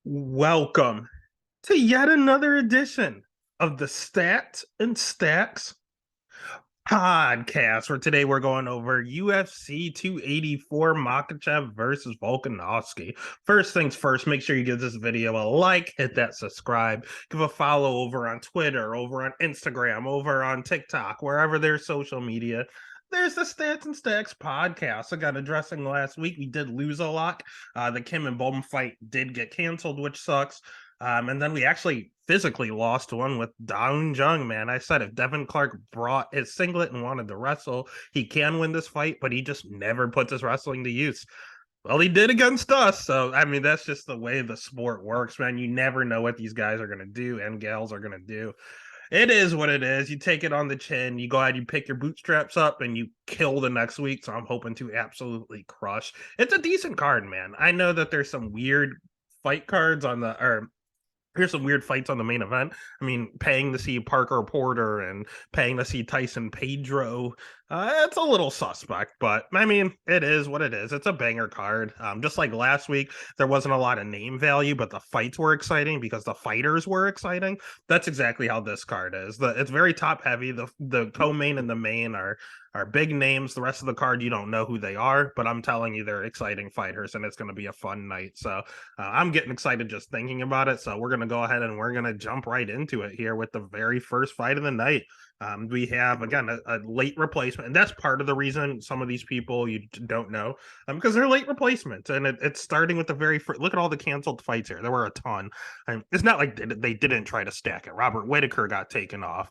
Welcome to yet another edition of the Stats and Stacks podcast. For today, we're going over UFC 284 Makhachev versus Volkanovski. First things first, make sure you give this video a like, hit that subscribe, give a follow over on Twitter, over on Instagram, over on TikTok, wherever there's social media. There's the Stats and Stacks podcast. I got addressing last week. We did lose a lot. The Kim and Bowman fight did get canceled, which sucks. And then we actually physically lost one with Dong Jung, man. I said if Devin Clark brought his singlet and wanted to wrestle, he can win this fight, but he just never puts his wrestling to use. Well, he did against us. So, I mean, that's just the way the sport works, man. You never know what these guys are going to do and gals are going to do. It is what it is. You take it on the chin. You go ahead, you pick your bootstraps up, and you kill the next week. So I'm hoping to absolutely crush. It's a decent card, man. I know that there's some weird fight cards on the, or here's some weird fights on the main event. I mean, paying to see Parker Porter and paying to see Tyson Pedro. It's a little suspect, but I mean, it is what it is. It's a banger card. Just like last week, there wasn't a lot of name value, but the fights were exciting because the fighters were exciting. That's exactly how this card is. It's very top heavy. The co-main and the main are big names. The rest of the card, you don't know who they are, but I'm telling you, they're exciting fighters, and it's going to be a fun night. So I'm getting excited just thinking about it. So we're going to go ahead and we're going to jump right into it here with the very first fight of the night. We have, again, a late replacement, and that's part of the reason some of these people you don't know, because they're late replacements, and it's starting with the very first. Look at all the canceled fights here. There were a ton. It's not like they didn't try to stack it. Robert Whitaker got taken off.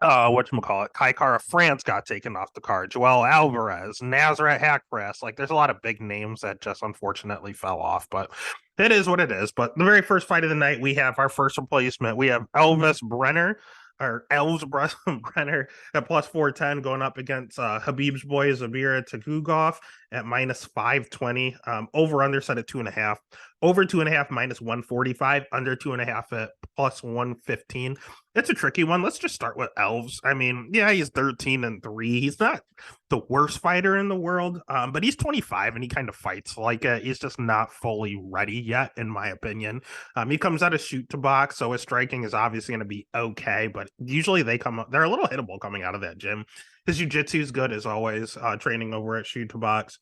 Whatchamacallit, Kai Kara France got taken off the card. Joel Alvarez, Nazareth Hackpress. Like, there's a lot of big names that just unfortunately fell off, but it is what it is. But the very first fight of the night, we have our first replacement. We have Elvis Brenner, or Elves Brenner at plus 410 going up against Habib's boy Zabira Tagugov at minus 520. Over under set at 2.5. Over 2.5 minus 145. Under 2.5 at plus 115. It's a tricky one. Let's just start with Elves. I mean, yeah, he's 13-3. He's not the worst fighter in the world, but he's 25 and he kind of fights like it. He's just not fully ready yet, in my opinion. He comes out of shoot to box, so his striking is obviously going to be okay, but usually they're a little hittable coming out of that gym. His jiu-jitsu is good as always, training over at shoot to box.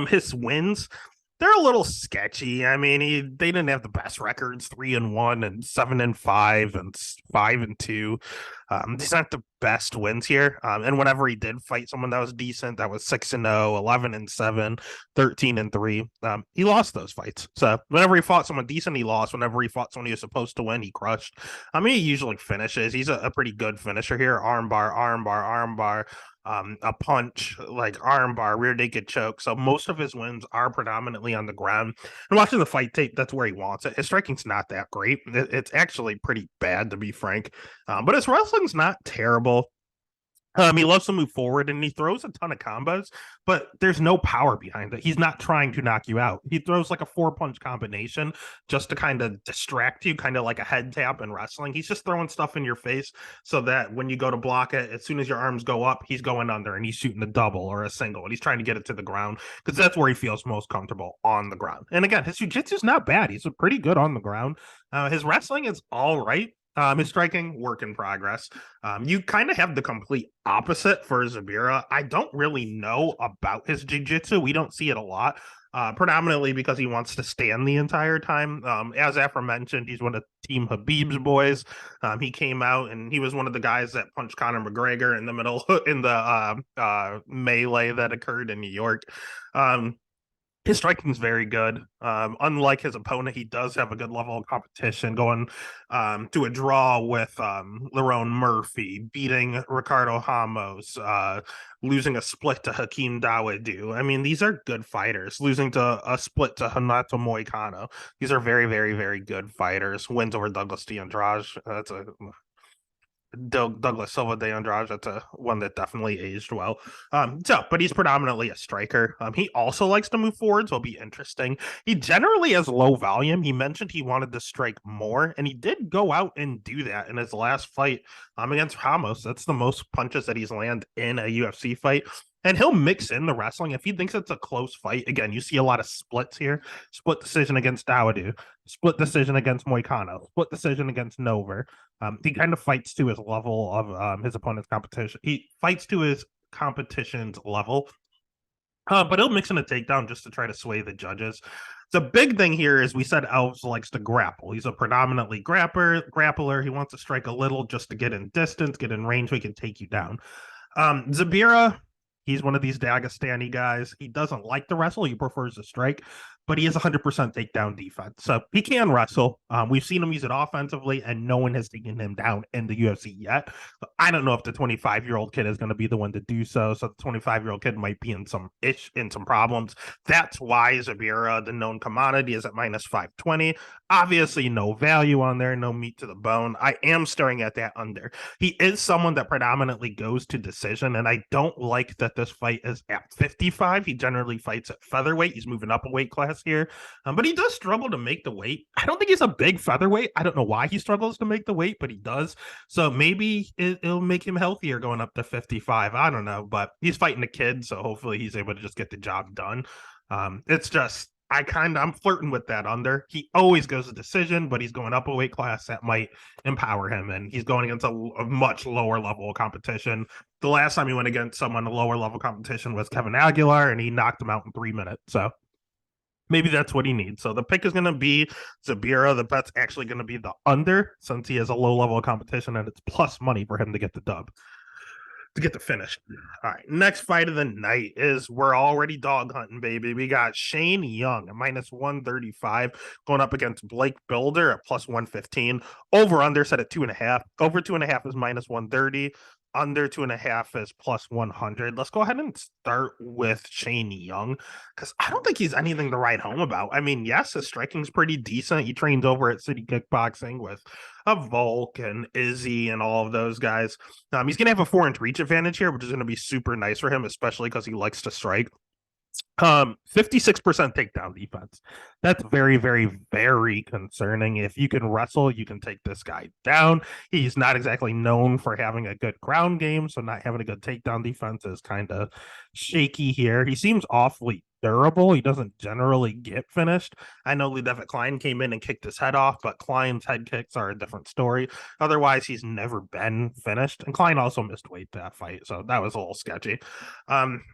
His wins, they're a little sketchy. I mean, they didn't have the best records, 3-1 and 7-5 and 5-2. These aren't the best wins here. And whenever he did fight someone that was decent, that was 6-0, 11-7, 13-3. He lost those fights. So whenever he fought someone decent, he lost. Whenever he fought someone he was supposed to win, he crushed. I mean, he usually finishes. He's a pretty good finisher here. Armbar, armbar, armbar. A punch, like armbar, rear naked choke. So most of his wins are predominantly on the ground. And watching the fight tape, that's where he wants it. His striking's not that great. It's actually pretty bad, to be frank. But his wrestling's not terrible. He loves to move forward and he throws a ton of combos, but there's no power behind it. He's not trying to knock you out. He throws like a 4-punch combination just to kind of distract you, kind of like a head tap in wrestling. He's just throwing stuff in your face so that when you go to block it, as soon as your arms go up, he's going under and he's shooting a double or a single and he's trying to get it to the ground because that's where he feels most comfortable, on the ground. And again, his jiu-jitsu is not bad. He's pretty good on the ground. His wrestling is all right. His striking, work in progress. You kind of have the complete opposite for Zabira. I don't really know about his jiu-jitsu. We don't see it a lot, predominantly because he wants to stand the entire time. As aforementioned, he's one of Team Habib's boys. He came out and he was one of the guys that punched Conor McGregor in the middle in the melee that occurred in New York. His striking is very good. Unlike his opponent, he does have a good level of competition, going to a draw with Lerone Murphy, beating Ricardo Ramos, losing a split to Hakeem Dawodu. I mean, these are good fighters. Losing to a split to Hanato Moicano. These are very, very, very good fighters. Wins over Douglas D'Andrade. That's a Douglas Silva de Andrade. That's a one that definitely aged well. But he's predominantly a striker. He also likes to move forward, so it'll be interesting. He generally has low volume. He mentioned he wanted to strike more, and he did go out and do that in his last fight against Ramos. That's the most punches that he's landed in a UFC fight. And he'll mix in the wrestling if he thinks it's a close fight. Again, you see a lot of splits here. Split decision against Dawoodu, split decision against Moicano, split decision against Nover. He kind of fights to his level of his opponent's competition. He fights to his competition's level, but he'll mix in a takedown just to try to sway the judges. The big thing here is we said Elves likes to grapple. He's a predominantly grappler. He wants to strike a little just to get in distance, get in range, so he can take you down. Zabira, he's one of these Dagestani guys. He doesn't like to wrestle. He prefers to strike, but he has 100% takedown defense. So he can wrestle. We've seen him use it offensively, and no one has taken him down in the UFC yet. But I don't know if the 25-year-old kid is going to be the one to do so. So the 25-year-old kid might be in some problems. That's why Zabira, the known commodity, is at minus 520. Obviously, no value on there, no meat to the bone. I am staring at that under. He is someone that predominantly goes to decision, and I don't like that this fight is at 55. He generally fights at featherweight. He's moving up a weight class here, but he does struggle to make the weight. I don't think he's a big featherweight. I don't know why he struggles to make the weight, but he does. So maybe it'll make him healthier going up to 55. I don't know, but he's fighting a kid, so hopefully he's able to just get the job done. It's just I'm flirting with that under. He always goes to decision, but he's going up a weight class that might empower him, and he's going against a much lower level of competition. The last time he went against someone a lower level competition was Kevin Aguilar, and he knocked him out in 3 minutes. So maybe that's what he needs. So the pick is going to be Zabira. The bet's actually going to be the under, since he has a low level of competition, and it's plus money for him to get the dub, to get the finish. All right, next fight of the night is, we're already dog hunting, baby. We got Shane Young at minus 135 going up against Blake Builder at plus 115. Over under set at 2.5. Over 2.5 is minus 130. Under 2.5 is plus 100. Let's go ahead and start with Shane Young, because I don't think he's anything to write home about. I mean, yes, his striking's pretty decent. He trains over at City Kickboxing with Volk and Izzy and all of those guys. He's going to have a 4-inch reach advantage here, which is going to be super nice for him, especially because he likes to strike. 56% takedown defense. That's very, very, very concerning. If you can wrestle, you can take this guy down. He's not exactly known for having a good ground game, so not having a good takedown defense is kind of shaky here. He seems awfully durable. He doesn't generally get finished. I know Ludovic Klein came in and kicked his head off, but Klein's head kicks are a different story. Otherwise, he's never been finished. And Klein also missed weight that fight, so that was a little sketchy.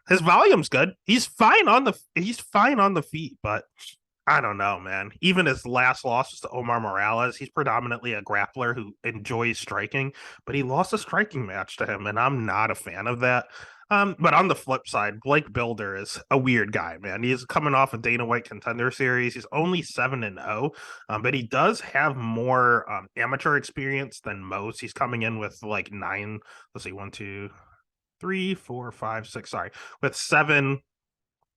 His volume's good. He's fine on the feet, but I don't know, man. Even his last loss was to Omar Morales. He's predominantly a grappler who enjoys striking, but he lost a striking match to him, and I'm not a fan of that. But on the flip side, Blake Builder is a weird guy, man. He's coming off a Dana White Contender Series. He's only 7-0, but he does have more amateur experience than most. He's coming in with like 9. Let's see, 1, 2, 3, 4, 5, 6. Sorry, with 7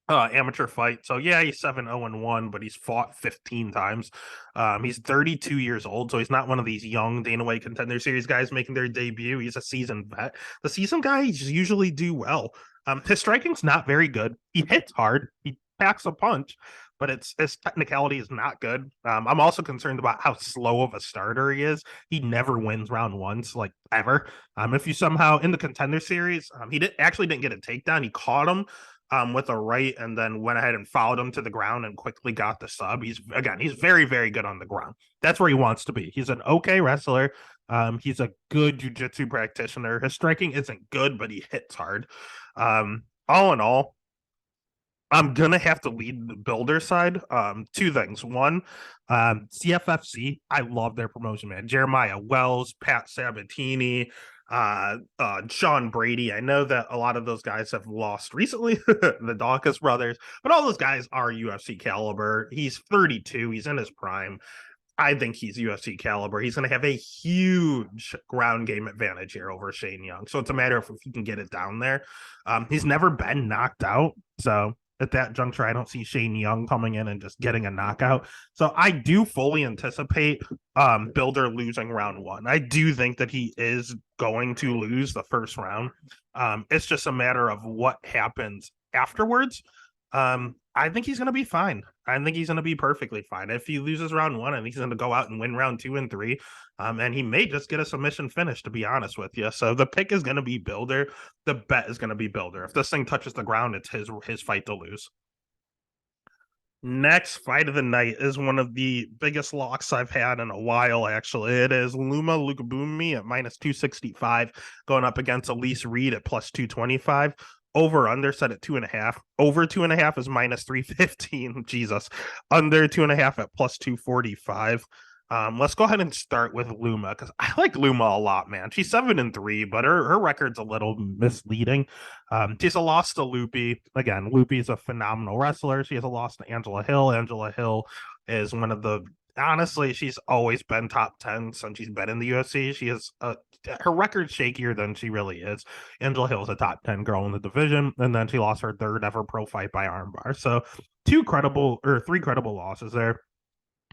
amateur fight. So yeah, he's 7-0-1, but he's fought 15 times. He's 32 years old, so he's not one of these young Dana White Contender Series guys making their debut. He's a seasoned vet. The seasoned guys usually do well. His striking's not very good. He hits hard. He packs a punch, but his technicality is not good. I'm also concerned about how slow of a starter he is. He never wins round ones, like ever. If you somehow in the Contender Series, he didn't get a takedown. He caught him with a right, and then went ahead and followed him to the ground and quickly got the sub. He's very, very good on the ground. That's where he wants to be. He's an okay wrestler. He's a good jiu-jitsu practitioner. His striking isn't good, but he hits hard. All in all, I'm gonna have to lead the Builder side. 2 things. One, CFFC. I love their promotion, man. Jeremiah Wells, Pat Sabatini, Sean Brady. I know that a lot of those guys have lost recently, the Dawkins brothers, but all those guys are UFC caliber. He's 32. He's in his prime. I think he's UFC caliber. He's going to have a huge ground game advantage here over Shane Young. So it's a matter of if he can get it down there. He's never been knocked out. So at that juncture, I don't see Shane Young coming in and just getting a knockout. So I do fully anticipate Builder losing round 1. I do think that he is going to lose the first round. It's just a matter of what happens afterwards. I think he's going to be fine. I think he's going to be perfectly fine. If he loses round one, I think he's going to go out and win round two and three. And he may just get a submission finish, to be honest with you. So the pick is going to be Builder. The bet is going to be Builder. If this thing touches the ground, it's his fight to lose. Next fight of the night is one of the biggest locks I've had in a while, actually. It is Luma Lukabumi at minus 265 going up against Elise Reed at plus 225. Over under set at 2.5. Over 2.5 is minus 315. Jesus. Under 2.5 at plus 245. Let's go ahead and start with Luma because I like Luma a lot, man. She's 7-3, but her record's a little misleading. She's a loss to Loopy. Again, Loopy's a phenomenal wrestler. She has a loss to Angela Hill. Angela Hill is one of the honestly, she's always been top 10 since she's been in the UFC. She is her record's shakier than she really is. Angela Hill is a top 10 girl in the division, and then she lost her third ever pro fight by armbar. So three credible losses there.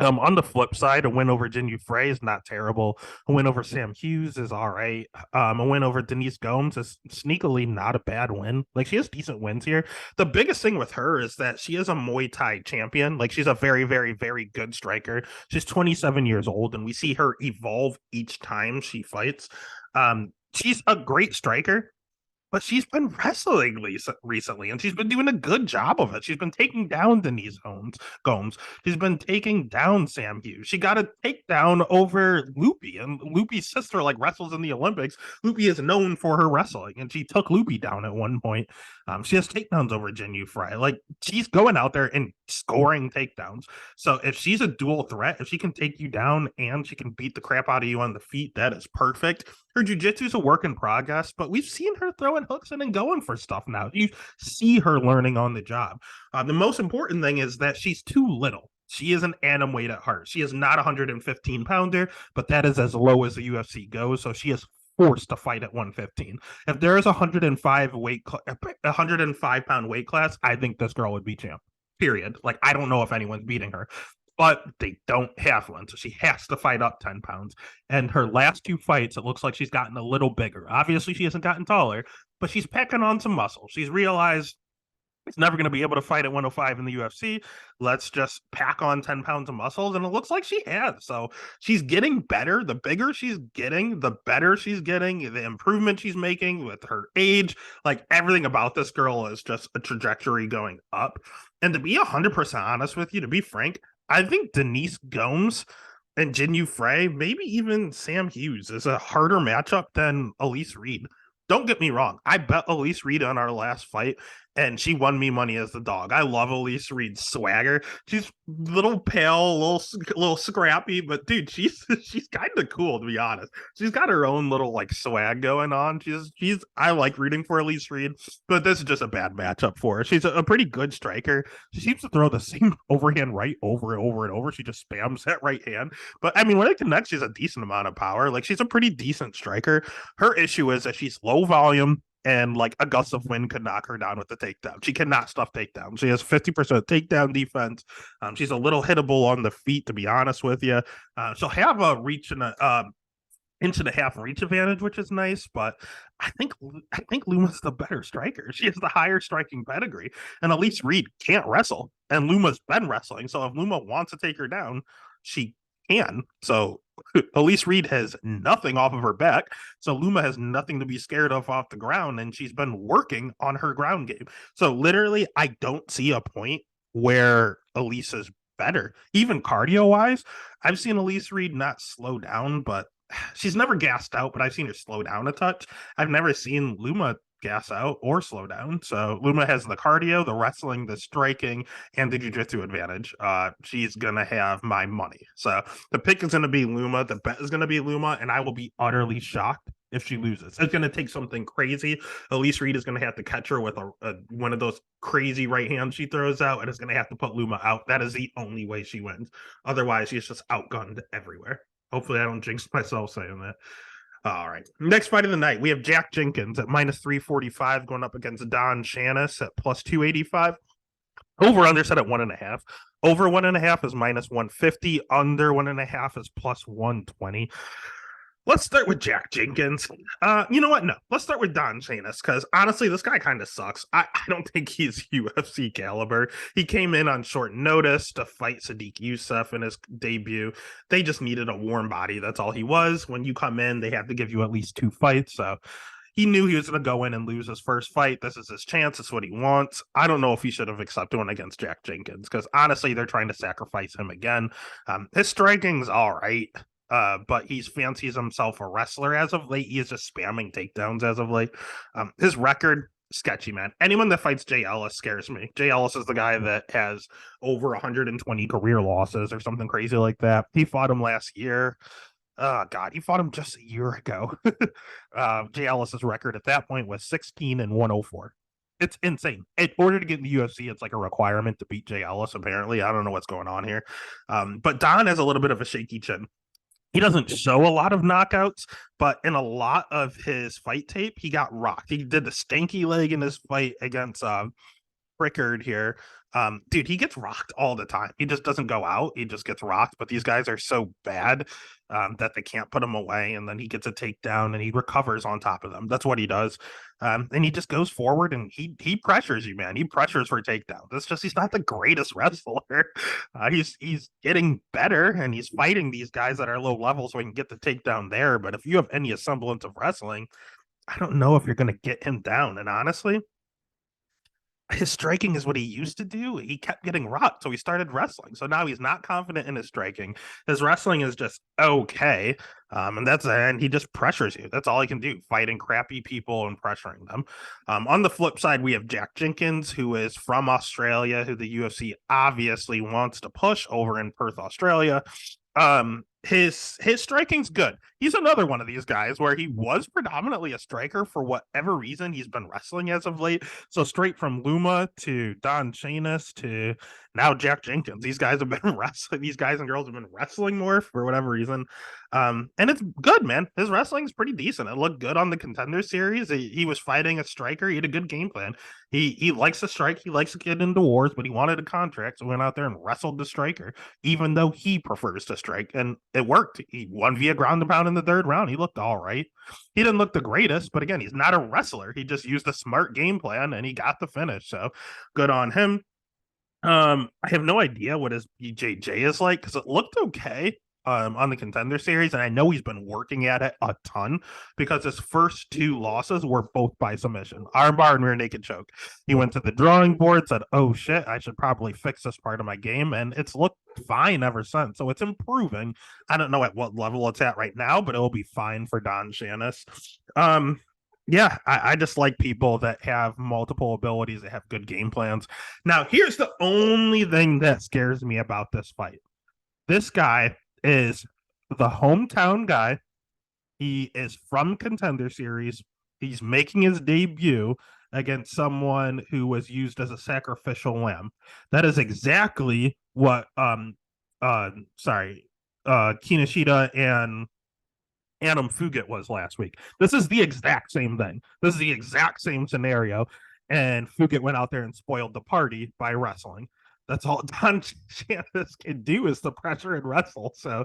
On the flip side, a win over Jin Frey is not terrible. A win over Sam Hughes is all right. A win over Denise Gomes is sneakily not a bad win. Like she has decent wins here. The biggest thing with her is that she is a Muay Thai champion. Like she's a very, very, very good striker. She's 27 years old, and we see her evolve each time she fights. She's a great striker, but she's been wrestling recently, and she's been doing a good job of it. She's been taking down Denise Gomes. She's been taking down Sam Hughes. She got a takedown over Loopy, and Loopy's sister like wrestles in the Olympics. Loopy is known for her wrestling, and she took Loopy down at one point. She has takedowns over Jin Frey. Like she's going out there and scoring takedowns. So if she's a dual threat, if she can take you down and she can beat the crap out of you on the feet, that is perfect. Her jiu-jitsu is a work in progress, but we've seen her throwing hooks in and going for stuff now. You see her learning on the job. The most important thing is that she's too little. She is an atom weight at heart. She is not a 115 pounder, but that is as low as the UFC goes. So she is forced to fight at 115. If there is a 105 pound weight class, I think this girl would be champ. Period. Like I don't know if anyone's beating her, but they don't have one. So she has to fight up 10 pounds. And her last two fights, it looks like she's gotten a little bigger. Obviously, she hasn't gotten taller, but she's packing on some muscle. She's realized it's never going to be able to fight at 105 in the UFC. Let's just pack on 10 pounds of muscles. And it looks like she has. So she's getting better. The bigger she's getting, the better she's getting, the improvement she's making with her age. Like everything about this girl is just a trajectory going up. And to be 100% honest with you, to be frank, I think Denise Gomes and Jin Frey, maybe even Sam Hughes, is a harder matchup than Elise Reed. Don't get me wrong. I bet Elise Reed on our last fight, and she won me money as the dog. I love Elise Reed's swagger. She's little pale, little scrappy, but dude, she's kind of cool to be honest. She's got her own little like swag going on. She's I like rooting for Elise Reed, but this is just a bad matchup for her. She's a pretty good striker. She seems to throw the same overhand right over and over and over. She just spams that right hand. But I mean, when it connects, she's a decent amount of power. Like she's a pretty decent striker. Her issue is that she's low volume, and like a gust of wind could knock her down with the takedown. She cannot stuff takedown. She has 50% takedown defense. She's a little hittable on the feet, to be honest with you. She'll have a reach and a inch and a half reach advantage, which is nice, but I think Luma's the better striker. She has the higher striking pedigree, and Elise Reed can't wrestle, and Luma's been wrestling. So if Luma wants to take her down, she can. So Elise Reed has nothing off of her back, so Luma has nothing to be scared of off the ground, and she's been working on her ground game. So literally, I don't see a point where Elise is better, even cardio wise. I've seen Elise Reed not slow down, but she's never gassed out. But I've seen her slow down a touch. I've never seen Luma gas out or slow down. So Luma has the cardio, the wrestling, the striking, and the jiu-jitsu advantage. She's gonna have my money. So the pick is gonna be Luma, the bet is gonna be Luma, and I will be utterly shocked if she loses. It's gonna take something crazy. Elise Reed is gonna have to catch her with one of those crazy right hands she throws out, and it's gonna have to put Luma out. That is the only way she wins. Otherwise, she's just outgunned everywhere. Hopefully I don't jinx myself saying that. All right. Next fight of the night, we have Jack Jenkins at minus 345 going up against Don Shannis at plus 285. Over under set at 1.5. Over 1.5 is minus 150. Under 1.5 is plus 120. Let's start with Jack Jenkins. You know what? No, let's start with Don Chanis because honestly, this guy kind of sucks. I don't think he's UFC caliber. He came in on short notice to fight Sadiq Youssef in his debut. They just needed a warm body. That's all he was. When you come in, they have to give you at least 2 fights. So he knew he was going to go in and lose his first fight. This is his chance. It's what he wants. I don't know if he should have accepted one against Jack Jenkins because honestly, they're trying to sacrifice him again. His striking's all right. But he fancies himself a wrestler as of late. He is just spamming takedowns as of late. His record, sketchy, man. Anyone that fights Jay Ellis scares me. Jay Ellis is the guy that has over 120 career losses or something crazy like that. He fought him last year. Oh God, he fought him just a year ago. Jay Ellis's record at that point was 16-104. It's insane. In order to get in the UFC, it's like a requirement to beat Jay Ellis. Apparently, I don't know what's going on here. But Don has a little bit of a shaky chin. He doesn't show a lot of knockouts, but in a lot of his fight tape, he got rocked. He did the stanky leg in his fight against Rickard here. Dude, he gets rocked all the time. He just doesn't go out. He just gets rocked. But these guys are so bad that they can't put him away. And then he gets a takedown and he recovers on top of them. That's what he does. And he just goes forward and he pressures you, man. He pressures for takedowns. It's just he's not the greatest wrestler. He's getting better and he's fighting these guys that are low level so he can get the takedown there. But if you have any semblance of wrestling, I don't know if you're going to get him down. And honestly, his striking is what he used to do. He kept getting rocked, so he started wrestling. So now he's not confident in his striking. His wrestling is just okay, and he just pressures you. That's all he can do: fighting crappy people and pressuring them. On the flip side, we have Jack Jenkins, who is from Australia, who the UFC obviously wants to push over in Perth, Australia. His striking's good. He's another one of these guys where he was predominantly a striker for whatever reason. He's been wrestling as of late. So straight from Luma to Don Chanis to now Jack Jenkins. These guys have been wrestling. These guys and girls have been wrestling more for whatever reason. And it's good, man. His wrestling's pretty decent. It looked good on the Contender Series. He was fighting a striker. He had a good game plan. He likes to strike. He likes to get into wars, but he wanted a contract, so he went out there and wrestled the striker, even though he prefers to strike. And it worked. He won via ground and pound in the third round. He looked all right. He didn't look the greatest, but again, he's not a wrestler. He just used a smart game plan and he got the finish. So good on him. I have no idea what his BJJ is like because it looked okay on the Contender Series, and I know he's been working at it a ton because his first 2 losses were both by submission, armbar and rear naked choke. He went to the drawing board, said, "Oh shit, I should probably fix this part of my game," and it's looked fine ever since. So it's improving. I don't know at what level it's at right now, but it'll be fine for Don Chanis. Yeah, I just like people that have multiple abilities, that have good game plans. Now, here's the only thing that scares me about this fight. This guy is the hometown guy. He is from Contender Series. He's making his debut against someone who was used as a sacrificial lamb. That is exactly what Kinoshita and Adam Fugit was last week. This is the exact same thing. This is the exact same scenario. And Fugit went out there and spoiled the party by wrestling. That's all Don Chanis can do is to pressure and wrestle. So,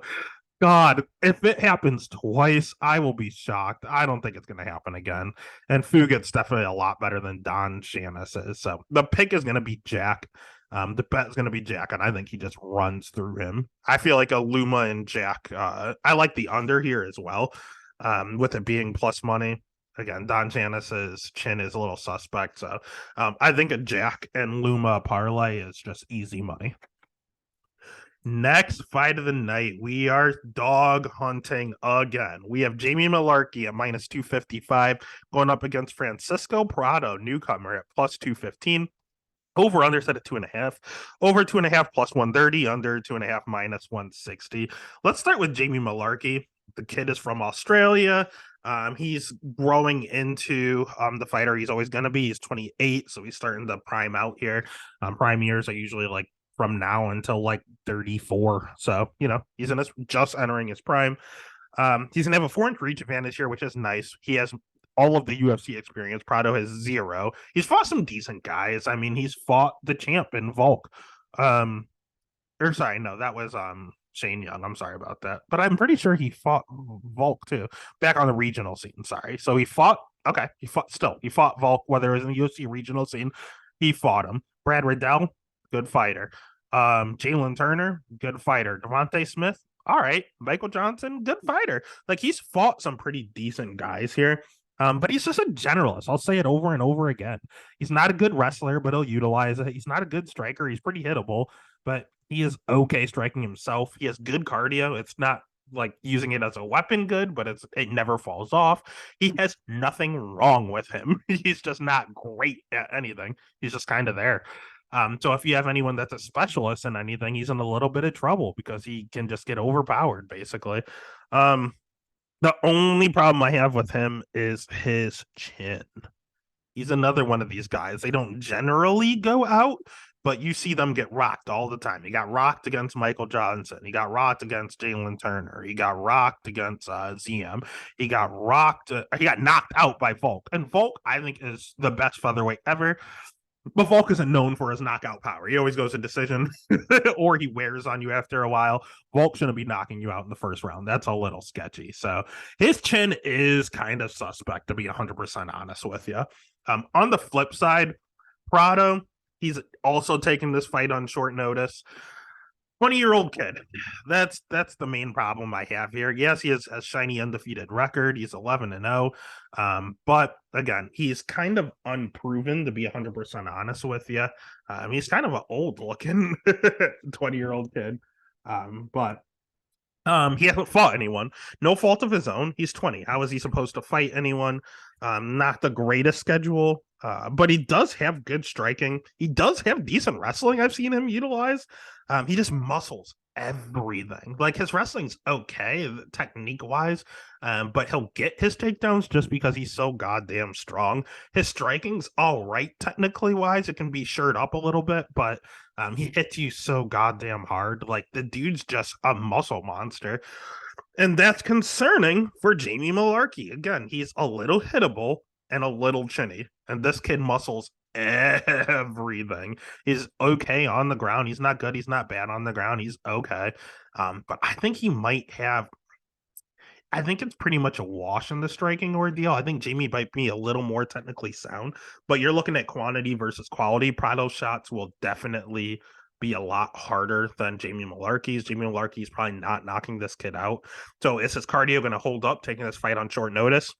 God, if it happens twice, I will be shocked. I don't think it's going to happen again. And Fugit's definitely a lot better than Don Chanis is. So the pick is going to be Jack. The bet is going to be Jack, and I think he just runs through him. I feel like a Luma and Jack. I like the under here as well, with it being plus money. Again, Don Chanis's chin is a little suspect, so I think a Jack and Luma parlay is just easy money. Next fight of the night, we are dog hunting again. We have Jamie Malarkey at minus 255 going up against Francisco Prado, newcomer, at plus 215. Over under set at 2.5. Over 2.5 plus 130. Under 2.5 minus 160. Let's start with Jamie Malarkey. The kid is from Australia. He's growing into the fighter he's always going to be. He's 28, so he's starting to prime out here. Prime years are usually like from now until like 34. So, he's just entering his prime. He's going to have a 4-inch reach advantage here, which is nice. He has all of the UFC experience. Prado has 0. He's fought some decent guys. I mean, he's fought the champ in Volk. That was Shane Young. I'm sorry about that. But I'm pretty sure he fought Volk too, back on the regional scene. Sorry. So he fought Volk, whether it was in the UFC regional scene, he fought him. Brad Riddell, good fighter. Jalen Turner, good fighter. Devontae Smith, all right. Michael Johnson, good fighter. Like he's fought some pretty decent guys here. But he's just a generalist. I'll say it over and over again. He's not a good wrestler, but he'll utilize it. He's not a good striker. He's pretty hittable, but he is okay striking himself. He has good cardio. It's not like using it as a weapon good, but it never falls off. He has nothing wrong with him. He's just not great at anything. He's just kind of there. So if you have anyone that's a specialist in anything, he's in a little bit of trouble because he can just get overpowered, basically. The only problem I have with him is his chin. He's another one of these guys. They don't generally go out, but you see them get rocked all the time. He got rocked against Michael Johnson. He got rocked against Jalen Turner. He got rocked against ZM. He got rocked. He got knocked out by Volk. And Volk, I think, is the best featherweight ever. But Volk isn't known for his knockout power. He always goes to decision or he wears on you after a while. Volk shouldn't be knocking you out in the first round. That's a little sketchy. So his chin is kind of suspect, to be 100% honest with you. On the flip side, Prado, he's also taking this fight on short notice. 20-year-old kid. That's the main problem I have here. Yes, he has a shiny undefeated record. He's 11-0. But again, he's kind of unproven, to be 100% honest with you. He's kind of an old looking 20-year-old kid. But he hasn't fought anyone. No fault of his own. He's 20. How is he supposed to fight anyone? Not the greatest schedule, but he does have good striking. He does have decent wrestling. I've seen him utilize. He just muscles everything. Like his wrestling's okay, technique wise, but he'll get his takedowns just because he's so goddamn strong. His striking's all right, technically wise. It can be shirred up a little bit, but he hits you so goddamn hard. Like the dude's just a muscle monster. And that's concerning for Jamie Malarkey. Again, he's a little hittable and a little chinny. And this kid muscles everything. He's okay on the ground. He's not good. He's not bad on the ground. He's okay. But I think he might have. I think it's pretty much a wash in the striking ordeal. I think Jamie might be a little more technically sound, but you're looking at quantity versus quality. Prado's shots will definitely be a lot harder than Jamie Malarkey's. Jamie Malarkey's probably not knocking this kid out. So is his cardio going to hold up taking this fight on short notice?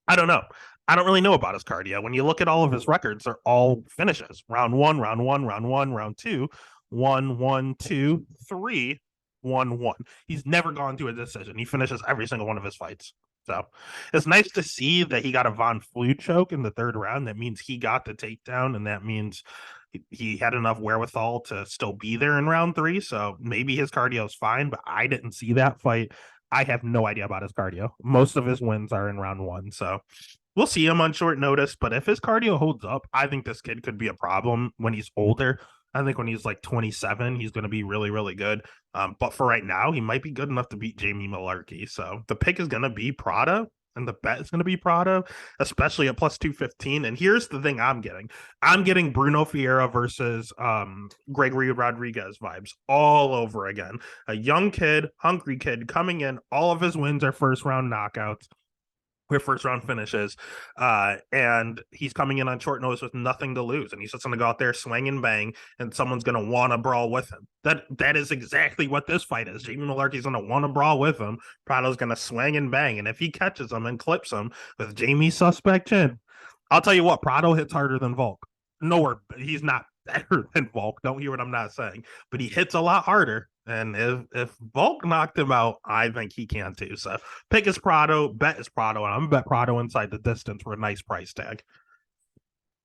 I don't know. I don't really know about his cardio. When you look at all of his records, they're all finishes. Round one, round one, round one, round two, 1, 2, 3, 1. He's never gone to a decision. He finishes every single one of his fights. So it's nice to see that he got a Von Flue choke in the third round. That means he got the takedown, and that means he had enough wherewithal to still be there in round 3. So maybe his cardio is fine, but I didn't see that fight. I have no idea about his cardio. Most of his wins are in round 1. So we'll see him on short notice. But if his cardio holds up, I think this kid could be a problem when he's older. I think when he's like 27, he's going to be really, really good. But for right now, he might be good enough to beat Jamie Malarkey. So the pick is going to be Prado, and the bet is going to be Prado, especially at plus 215. And here's the thing I'm getting. I'm getting Bruno Ferreira versus Gregory Rodriguez vibes all over again. A young kid, hungry kid coming in. All of his wins are first round knockouts. We're first round finishes, and he's coming in on short notice with nothing to lose, and he's just going to go out there swing and bang, and someone's going to want to brawl with him. That is exactly what this fight is. Jamie Malarkey's going to want to brawl with him. Prado's going to swing and bang, and if he catches him and clips him with Jamie's suspect chin, I'll tell you what, Prado hits harder than Volk. Nowhere, he's not better than Volk. Don't hear what I'm not saying, but he hits a lot harder. And if Volk knocked him out, I think he can too. So pick is Prado, bet is Prado, and I'm gonna bet Prado inside the distance for a nice price tag.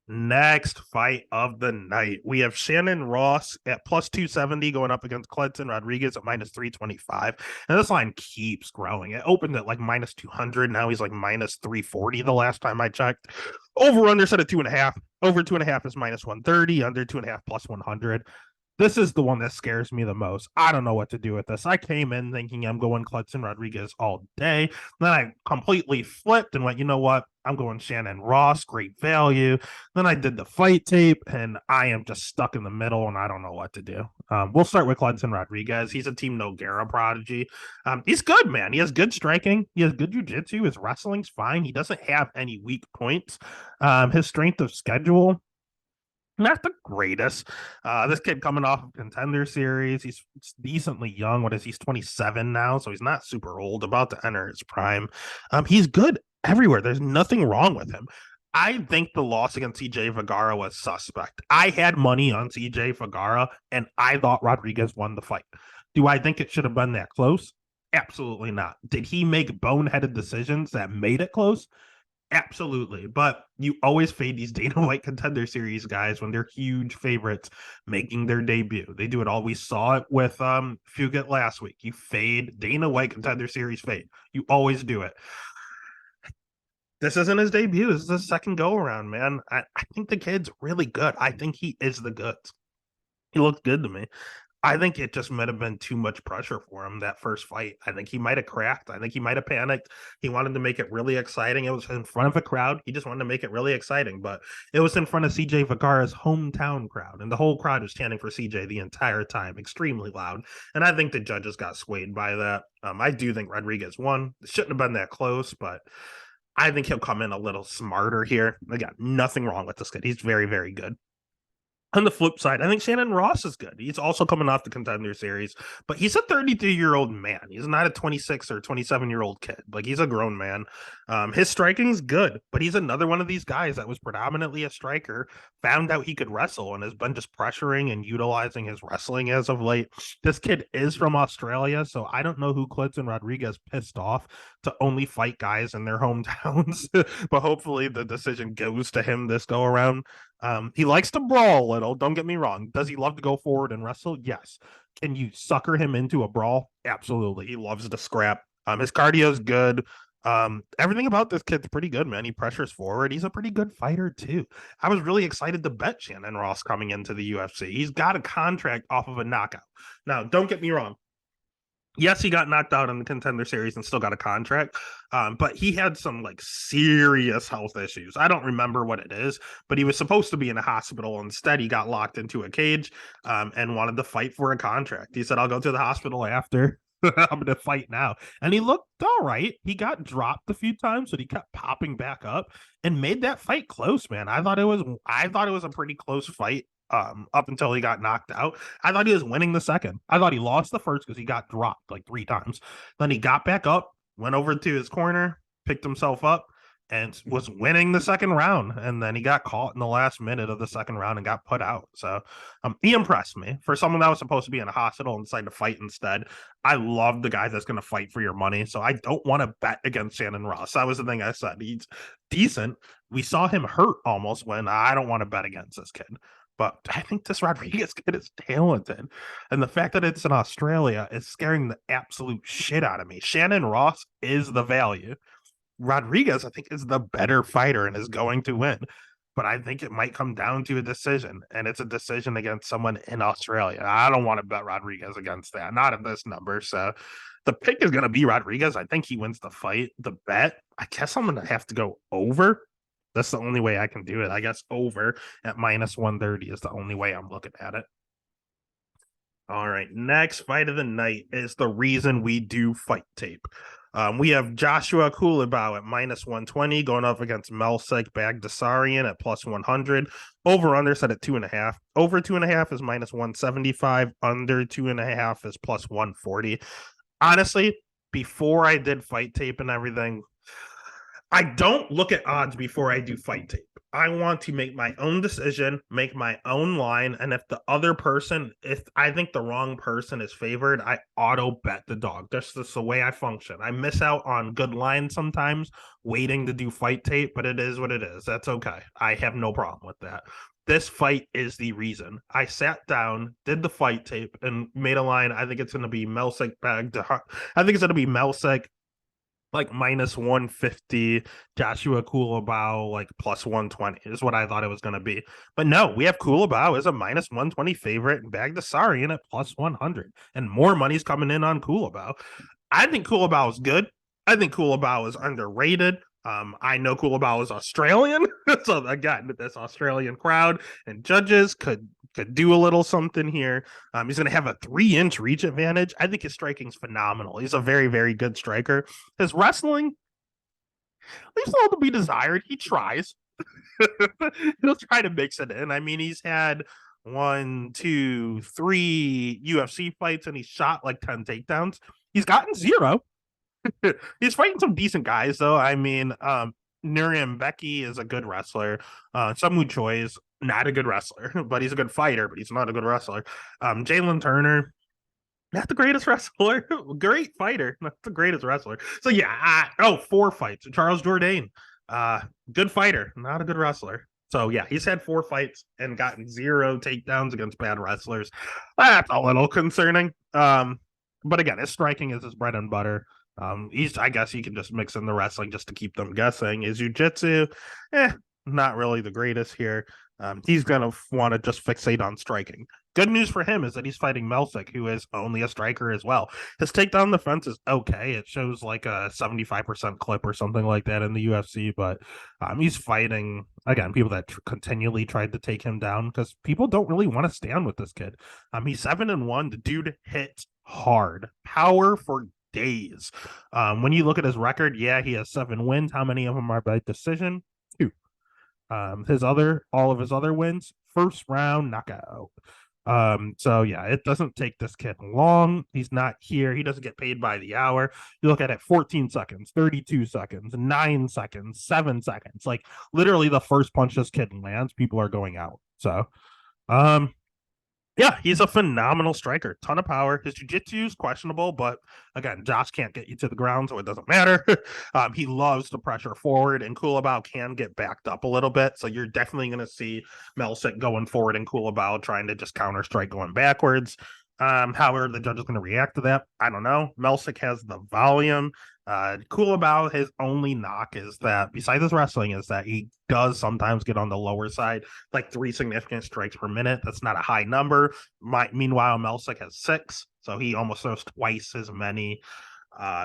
Next fight of the night, we have Shannon Ross at plus 270 going up against Clinton Rodriguez at minus 325. And this line keeps growing. It opened at like minus 200. Now he's like minus 340 the last time I checked. Over under set at 2.5. Over 2.5 is minus 130. Under 2.5 plus 100. This is the one that scares me the most. I don't know what to do with this. I came in thinking I'm going Clutson Rodriguez all day. Then I completely flipped and went, you know what? I'm going Shannon Ross, great value. Then I did the fight tape, and I am just stuck in the middle, and I don't know what to do. We'll start with Clutson Rodriguez. He's a Team Nogueira prodigy. He's good, man. He has good striking. He has good jiu-jitsu. His wrestling's fine. He doesn't have any weak points. His strength of schedule, not the greatest. This kid coming off of Contender Series, he's decently young. What is he's 27 now, so he's not super old, about to enter his prime. He's good everywhere. There's nothing wrong with him. I think the loss against CJ Vergara was suspect. I had money on CJ Vergara, and I thought Rodriguez won the fight. Do I think it should have been that close? Absolutely not. Did he make boneheaded decisions that made it close? Absolutely. But you always fade these Dana White Contender Series guys when they're huge favorites making their debut. They do it all. We saw it with Fugit last week. You fade Dana White Contender Series fade. You always do it. This isn't his debut. This is his second go around, man. I think the kid's really good. I think he is the goods. He looked good to me. I think it just might have been too much pressure for him that first fight. I think he might have cracked. I think he might have panicked. He wanted to make it really exciting. It was in front of a crowd. He just wanted to make it really exciting, but it was in front of CJ Vergara's hometown crowd, and the whole crowd was chanting for CJ the entire time, extremely loud. And I think the judges got swayed by that. I do think Rodriguez won. It shouldn't have been that close, but I think he'll come in a little smarter here. Again, nothing wrong with this kid. He's very, very good. On the flip side, I think Shannon Ross is good. He's also coming off the Contender Series, but he's a 33-year-old man. He's not a 26 or 27-year-old kid. Like, he's a grown man. His striking's good, but he's another one of these guys that was predominantly a striker, found out he could wrestle, and has been just pressuring and utilizing his wrestling as of late. This kid is from Australia, so I don't know who Clitson Rodriguez pissed off to only fight guys in their hometowns, but hopefully the decision goes to him this go around. He likes to brawl a little. Don't get me wrong. Does he love to go forward and wrestle? Yes. Can you sucker him into a brawl? Absolutely. He loves to scrap. His cardio's good. Everything about this kid's pretty good, man. He pressures forward. He's a pretty good fighter too. I was really excited to bet Shannon Ross coming into the UFC. He's got a contract off of a knockout. Now, don't get me wrong. Yes, he got knocked out in the Contender Series and still got a contract, but he had some like serious health issues. I don't remember what it is, but he was supposed to be in a hospital. Instead, he got locked into a cage and wanted to fight for a contract. He said, "I'll go to the hospital after." I'm gonna fight now, and he looked all right. He got dropped a few times, but he kept popping back up and made that fight close. Man, I thought it was a pretty close fight up until he got knocked out. I thought he was winning the second. I thought he lost the first because he got dropped like 3 times. Then he got back up, went over to his corner, picked himself up, and was winning the second round. And then he got caught in the last minute of the second round and got put out. So he impressed me. For someone that was supposed to be in a hospital and decided to fight instead, I love the guy that's going to fight for your money. So I don't want to bet against Shannon Ross. That was the thing I said. He's decent. We saw him hurt almost when I don't want to bet against this kid. But I think this Rodriguez kid is talented. And the fact that it's in Australia is scaring the absolute shit out of me. Shannon Ross is the value. Rodriguez, I think, is the better fighter and is going to win. But I think it might come down to a decision, and it's a decision against someone in Australia. I don't want to bet Rodriguez against that, not at this number. So the pick is going to be Rodriguez. I think he wins the fight. The bet, I guess I'm going to have to go over. That's the only way I can do it. I guess over at minus 130 is the only way I'm looking at it. All right. Next fight of the night is the reason we do fight tape. We have Joshua Kulibau at minus 120 going up against Melsek Bagdasarian at plus 100. Over under set at 2.5. Over 2.5 is minus 175. Under 2.5 is plus 140. Honestly, before I did fight tape and everything, I don't look at odds before I do fight tape. I want to make my own decision, make my own line, and if I think the wrong person is favored, I auto bet the dog. That's just the way I function. I miss out on good lines sometimes waiting to do fight tape, but it is what it is. That's okay. I have no problem with that. This fight is the reason. I sat down, did the fight tape, and made a line. I think it's going to be Melsek. I think it's going to be Melsek like minus 150. Joshua Kulabau like plus 120 is what I thought it was going to be. But no, we have Kulabau as a minus 120 favorite and Bagdasarian at plus 100. And more money's coming in on Kulabau. I think Kulabau is good. I think Kulabau is underrated. I know Kulabau is Australian, so again, this Australian crowd and judges could do a little something here. He's going to have a 3-inch reach advantage. I think his striking's phenomenal. He's a very, very good striker. His wrestling leaves a little to be desired. He tries. He'll try to mix it in. I mean, he's had 1, 2, 3 UFC fights and he's shot like 10 takedowns. He's gotten 0. He's fighting some decent guys, though. I mean, Nurian Becky is a good wrestler. Samu Choi is not a good wrestler, but he's a good fighter, but he's not a good wrestler. Jalen Turner, not the greatest wrestler. Great fighter, not the greatest wrestler. So yeah, 4 fights. Charles Jourdain, good fighter, not a good wrestler. So yeah, he's had 4 fights and gotten 0 takedowns against bad wrestlers. That's a little concerning. But again, his striking is his bread and butter. I guess you can just mix in the wrestling just to keep them guessing. His jiu-jitsu, not really the greatest here. He's gonna want to just fixate on striking. Good news for him is that he's fighting Melsick, who is only a striker as well. His takedown defense is okay. It shows like a 75% clip or something like that in the UFC, but he's fighting, again, people that continually tried to take him down because people don't really want to stand with this kid. He's 7-1. The dude hits hard. Power for days. When you look at his record, yeah, he has 7 wins. How many of them are by decision? 2. All of his other wins, first round knockout. So yeah, it doesn't take this kid long. He's not here. He doesn't get paid by the hour. You look at it, 14 seconds, 32 seconds, 9 seconds, 7 seconds. Like literally the first punch this kid lands, people are going out. So yeah, he's a phenomenal striker. Ton of power. His jiu-jitsu is questionable, but again, Josh can't get you to the ground, so it doesn't matter. He loves to pressure forward, and Kulabau can get backed up a little bit. So you're definitely going to see Melsick going forward and Kulabau trying to just counter strike going backwards. How are the judges going to react to that? I don't know. Melsick has the volume. Cool about his only knock is that, besides his wrestling, is that he does sometimes get on the lower side, like 3 significant strikes per minute. That's not a high number. Meanwhile, Melsick has 6, so he almost throws twice as many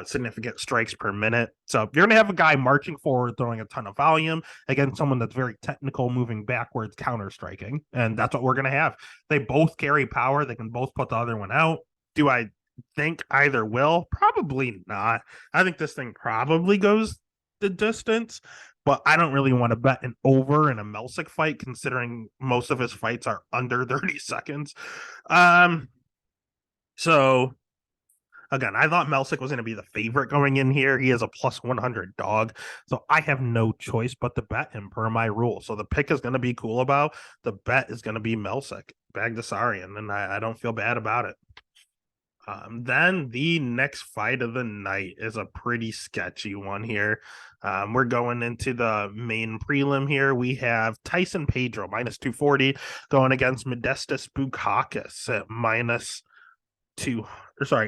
significant strikes per minute. So you're going to have a guy marching forward, throwing a ton of volume against someone that's very technical, moving backwards, counter striking. And that's what we're going to have. They both carry power. They can both put the other one out. Do I think either will? Probably not. I think this thing probably goes the distance, but I don't really want to bet an over in a Melsick fight, considering most of his fights are under 30 seconds. So again, I thought Melsick was going to be the favorite going in here. He is a plus 100 dog. So I have no choice but to bet him per my rule. So the pick is going to be Kulabau. The bet is going to be Melsick, Bagdasarian, and I don't feel bad about it. Then the next fight of the night is a pretty sketchy one here. We're going into the main prelim here. We have Tyson Pedro, minus 240, going against Modestas Bukauskas at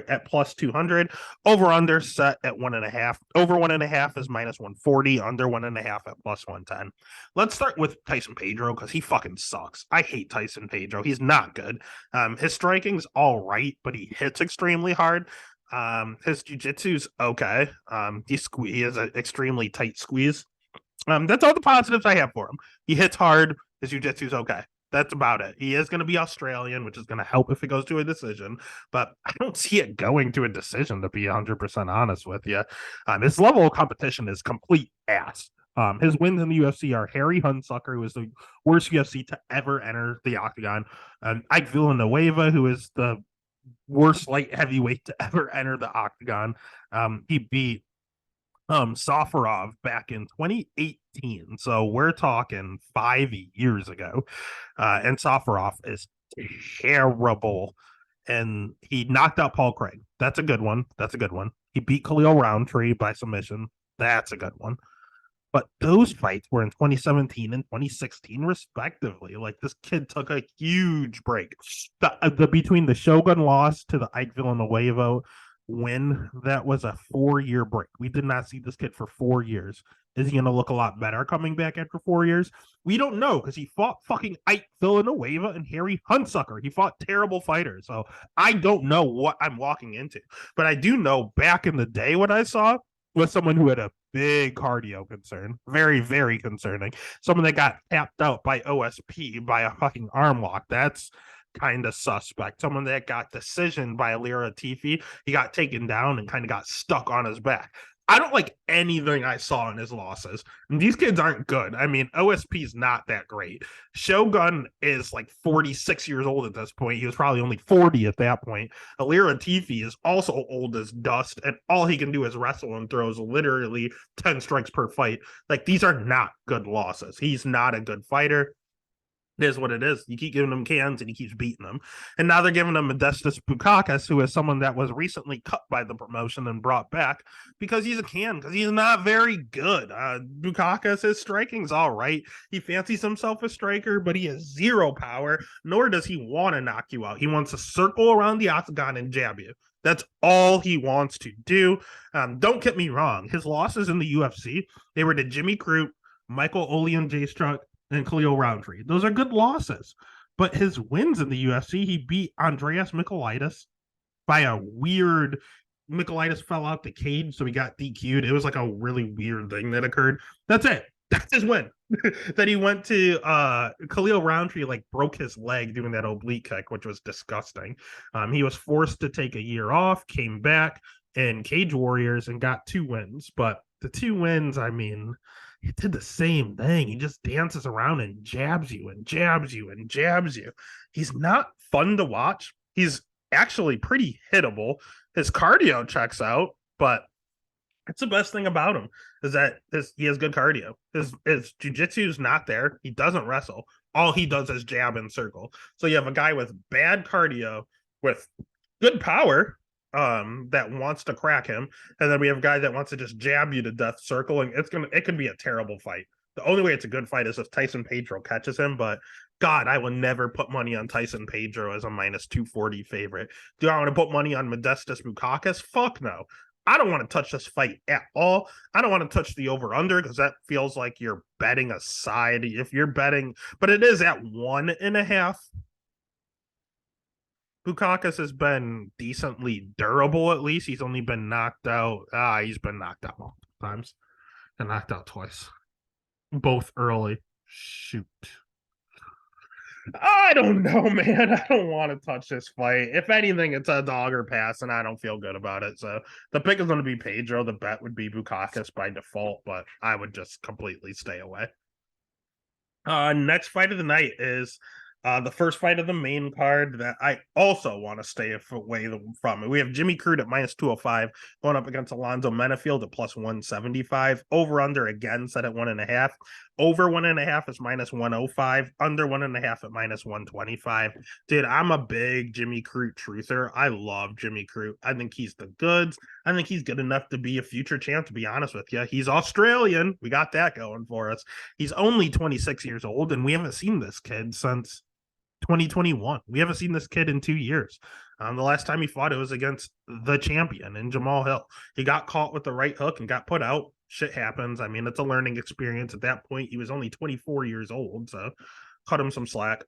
at plus 200. Over under set at 1.5. Over 1.5 is minus 140. Under 1.5 at plus 110. Let's start with Tyson Pedro because he fucking sucks. I hate Tyson Pedro. He's not good. His striking's all right, but he hits extremely hard. His jiu-jitsu's okay. He has an extremely tight squeeze. That's all the positives I have for him. He hits hard. His jiu-jitsu's okay. That's about it. He is going to be Australian, which is going to help if it goes to a decision, but I don't see it going to a decision, to be 100% honest with you. His level of competition is complete ass. His wins in the UFC are Harry Hunsucker, who is the worst UFC to ever enter the octagon, Ike Villanueva, who is the worst light heavyweight to ever enter the octagon. He beat Safarov back in 2018. So we're talking 5 years ago. And Safarov is terrible. And he knocked out Paul Craig. That's a good one. He beat Khalil Roundtree by submission. That's a good one. But those fights were in 2017 and 2016, respectively. Like, this kid took a huge break. Between the Shogun loss to the Ike Villanueva win that was a 4-year break. We did not see this kid for 4 years. Is he going to look a lot better coming back after 4 years? We don't know because he fought fucking Ike Villanueva and Harry Hunsucker. He fought terrible fighters. So I don't know what I'm walking into. But I do know back in the day what I saw was someone who had a big cardio concern. Very, very concerning. Someone that got tapped out by OSP by a fucking arm lock. That's kind of suspect. Someone that got decision by Alira Tifi. He got taken down and kind of got stuck on his back. I don't like anything I saw in his losses. And these kids aren't good. I mean, OSP is not that great. Shogun is like 46 years old at this point. He was probably only 40 at that point. Alira Tifi is also old as dust, and all he can do is wrestle and throws literally 10 strikes per fight. Like, these are not good losses. He's not a good fighter. It is what it is. You keep giving him cans and he keeps beating them. And now they're giving him Modestas Bukakas, who is someone that was recently cut by the promotion and brought back because he's a can, because he's not very good. Bukakas, his striking's all right. He fancies himself a striker, but he has zero power, nor does he want to knock you out. He wants to circle around the octagon and jab you. That's all he wants to do. Don't get me wrong. His losses in the UFC, they were to Jimmy Crute, Michael Olean J-Struck, and Khalil Roundtree. Those are good losses. But his wins in the UFC, he beat Andreas Michailidis by a weird... Michailidis fell out the cage, so he got DQ'd. It was like a really weird thing that occurred. That's it. That's his win. Then he went to Khalil Roundtree, like broke his leg doing that oblique kick, which was disgusting. He was forced to take a year off, came back in Cage Warriors and got 2 wins. But the 2 wins, I mean... he did the same thing. He just dances around and jabs you and jabs you and jabs you. He's not fun to watch. He's actually pretty hittable. His cardio checks out, but it's the best thing about him is that he has good cardio. His jiu-jitsu is not there. He doesn't wrestle. All he does is jab and circle. So you have a guy with bad cardio with good power, that wants to crack him, and then we have a guy that wants to just jab you to death, circling. It could be a terrible fight. The only way it's a good fight is if Tyson Pedro catches him, but God, I will never put money on Tyson Pedro as a minus 240 favorite. Do I want to put money on Modestas Bukakas? Fuck no. I don't want to touch this fight at all. I don't want to touch the over-under because that feels like you're betting a side. If you're betting, but it is at 1.5. Bukakas has been decently durable, at least. He's only been knocked out. He's been knocked out multiple times. And knocked out twice. Both early. Shoot. I don't know, man. I don't want to touch this fight. If anything, it's a dog or pass, and I don't feel good about it. So the pick is going to be Pedro. The bet would be Bukakas by default, but I would just completely stay away. Next fight of the night is the first fight of the main card that I also want to stay away from. We have Jimmy Crute at minus 205 going up against Alonzo Menafield at plus 175. Over under again set at 1.5. Over 1.5 is minus 105. Under 1.5 at minus 125. Dude, I'm a big Jimmy Crute truther. I love Jimmy Crute. I think he's the goods. I think he's good enough to be a future champ, to be honest with you. He's Australian. We got that going for us. He's only 26 years old, and we haven't seen this kid since 2021. We haven't seen this kid in 2 years. The last time he fought, it was against the champion in Jamal Hill. He got caught with the right hook and got put out. Shit happens. I mean, it's a learning experience. At that point, he was only 24 years old, so cut him some slack.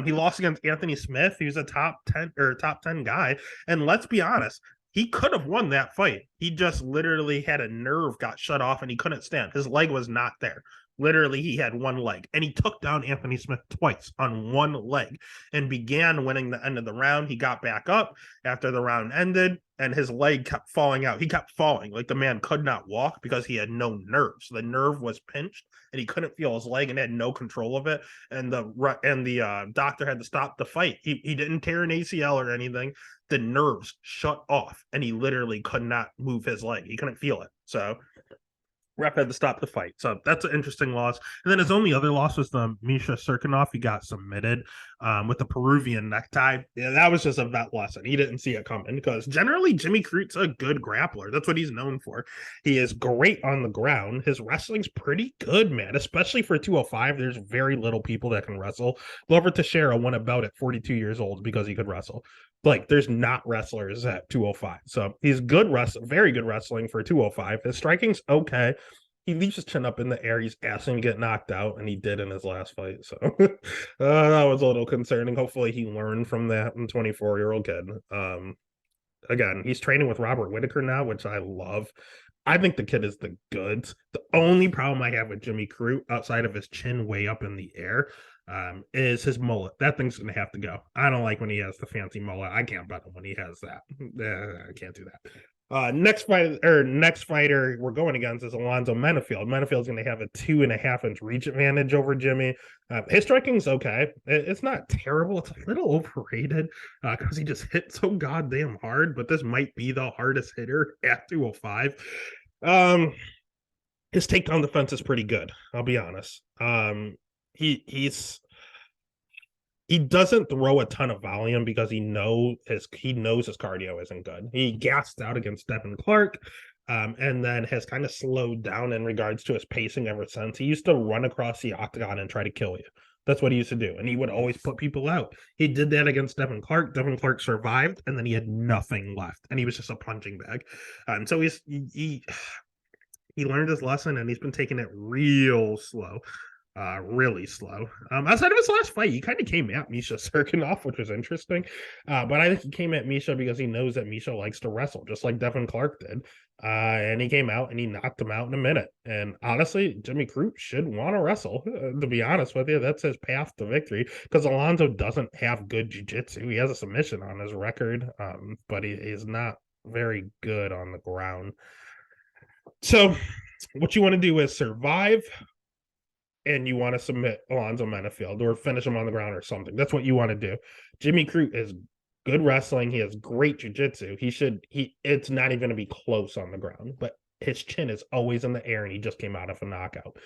He lost against Anthony Smith. He was a top 10 guy. And let's be honest, he could have won that fight. He just literally had a nerve got shut off and he couldn't stand. His leg was not there. Literally, he had one leg, and he took down Anthony Smith twice on one leg and began winning the end of the round. He got back up after the round ended, and his leg kept falling out. He kept falling. Like, the man could not walk because he had no nerves. The nerve was pinched, and he couldn't feel his leg and had no control of it. And the doctor had to stop the fight. He didn't tear an ACL or anything. The nerves shut off, and he literally could not move his leg. He couldn't feel it. So ref had to stop the fight. So that's an interesting loss. And then his only other loss was the Misha Serkinov. He got submitted with the Peruvian necktie. Yeah, that was just a vet lesson. He didn't see it coming because generally Jimmy Crute's a good grappler. That's what he's known for. He is great on the ground. His wrestling's pretty good, man, especially for 205. There's very little people that can wrestle. Glover Teixeira won a bout at 42 years old because he could wrestle. Like, there's not wrestlers at 205. So he's very good wrestling for 205. His striking's okay. He leaves his chin up in the air. He's asking to get knocked out, and he did in his last fight. So that was a little concerning. Hopefully, he learned from that 24-year-old kid. Again, he's training with Robert Whitaker now, which I love. I think the kid is the goods. The only problem I have with Jimmy Crute, outside of his chin way up in the air, is his mullet. That thing's going to have to go. I don't like when he has the fancy mullet. I can't bet him when he has that. I can't do that. Next fighter we're going against is Alonzo Menafield. Menafield's going to have a 2.5-inch reach advantage over Jimmy. His striking's okay. It's not terrible. It's a little overrated because he just hit so goddamn hard. But this might be the hardest hitter at 205. His takedown defense is pretty good. I'll be honest. He doesn't throw a ton of volume because he knows his cardio isn't good. He gassed out against Devin Clark, and then has kind of slowed down in regards to his pacing ever since. He used to run across the octagon and try to kill you. That's what he used to do, and he would always put people out. He did that against Devin Clark. Devin Clark survived, and then he had nothing left, and he was just a punching bag. So he learned his lesson, and he's been taking it real slow. Really slow. Outside of his last fight, he kind of came at Misha Serkinov, which was interesting. But I think he came at Misha because he knows that Misha likes to wrestle, just like Devin Clark did. And he came out and he knocked him out in a minute. And honestly, Jimmy Crute should want to wrestle. To be honest with you, that's his path to victory because Alonzo doesn't have good jiu-jitsu. He has a submission on his record, but he's not very good on the ground. So what you want to do is survive, and you want to submit Alonzo Menafield or finish him on the ground or something. That's what you want to do. Jimmy Crute is good wrestling. He has great jiu-jitsu. It's not even going to be close on the ground, but his chin is always in the air, and he just came out of a knockout.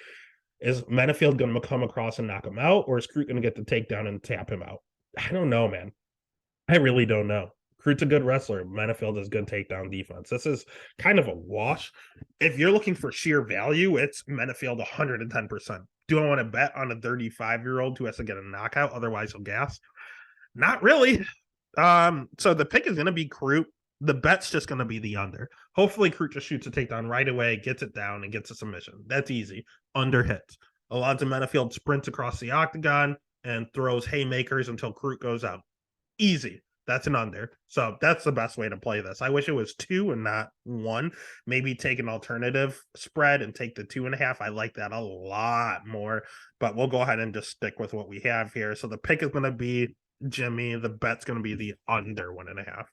Is Menafield going to come across and knock him out, or is Crute going to get the takedown and tap him out? I don't know, man. I really don't know. Crute's a good wrestler. Menafield is good takedown defense. This is kind of a wash. If you're looking for sheer value, it's Menafield 110%. Do I want to bet on a 35-year-old who has to get a knockout? Otherwise, he'll gas. Not really. So the pick is going to be Crute. The bet's just going to be the under. Hopefully, Crute just shoots a takedown right away, gets it down, and gets a submission. That's easy. Under hits. Alonzo Menafield sprints across the octagon and throws haymakers until Crute goes out. Easy. That's an under. So that's the best way to play this. I wish it was 2 and not 1. Maybe take an alternative spread and take the 2.5. I like that a lot more, but we'll go ahead and just stick with what we have here. So the pick is going to be Jimmy. The bet's going to be the under 1.5.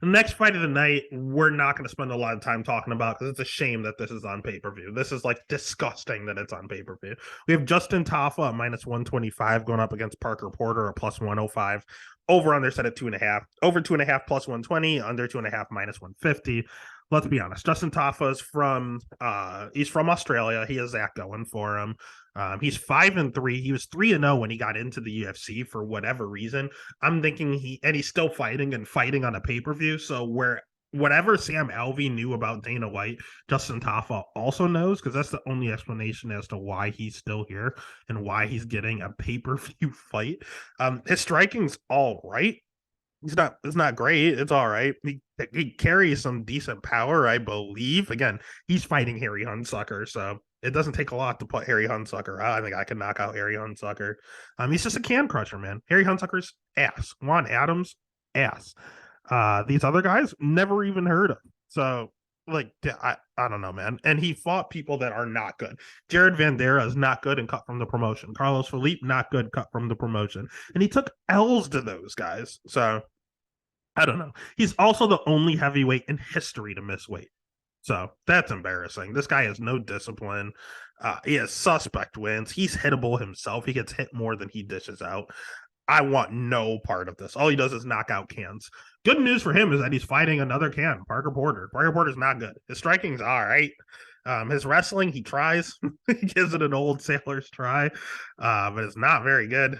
The next fight of the night, we're not going to spend a lot of time talking about because it's a shame that this is on pay-per-view. This is like disgusting that it's on pay-per-view. We have Justin Tafa at -125 going up against Parker Porter at +105. Over under set at 2.5. Over 2.5 +120. Under 2.5 -150. Let's be honest. Justin Tafa is he's from Australia. He has that going for him. He's 5-3. He was 3-0 when he got into the UFC for whatever reason. I'm thinking he's still fighting on a pay-per-view. So whatever Sam Alvey knew about Dana White, Justin Tafa also knows, because that's the only explanation as to why he's still here and why he's getting a pay-per-view fight. His striking's all right. It's not great. It's all right. He carries some decent power, I believe. Again, he's fighting Harry Hunsucker, so it doesn't take a lot to put Harry Hunsucker out. I think I can knock out Harry Hunsucker. He's just a can crusher, man. Harry Hunsucker's ass. Juan Adams, ass. These other guys, never even heard of. So, like, I don't know, man. And he fought people that are not good. Jared Vandera is not good and cut from the promotion. Carlos Felipe, not good, cut from the promotion. And he took L's to those guys. So, I don't know. He's also the only heavyweight in history to miss weight. So, that's embarrassing. This guy has no discipline. He has suspect wins. He's hittable himself. He gets hit more than he dishes out. I want no part of this. All he does is knock out cans. Good news for him is that he's fighting another can, Parker Porter. Parker Porter's not good. His striking's all right. His wrestling, he tries. He gives it an old sailor's try, but it's not very good.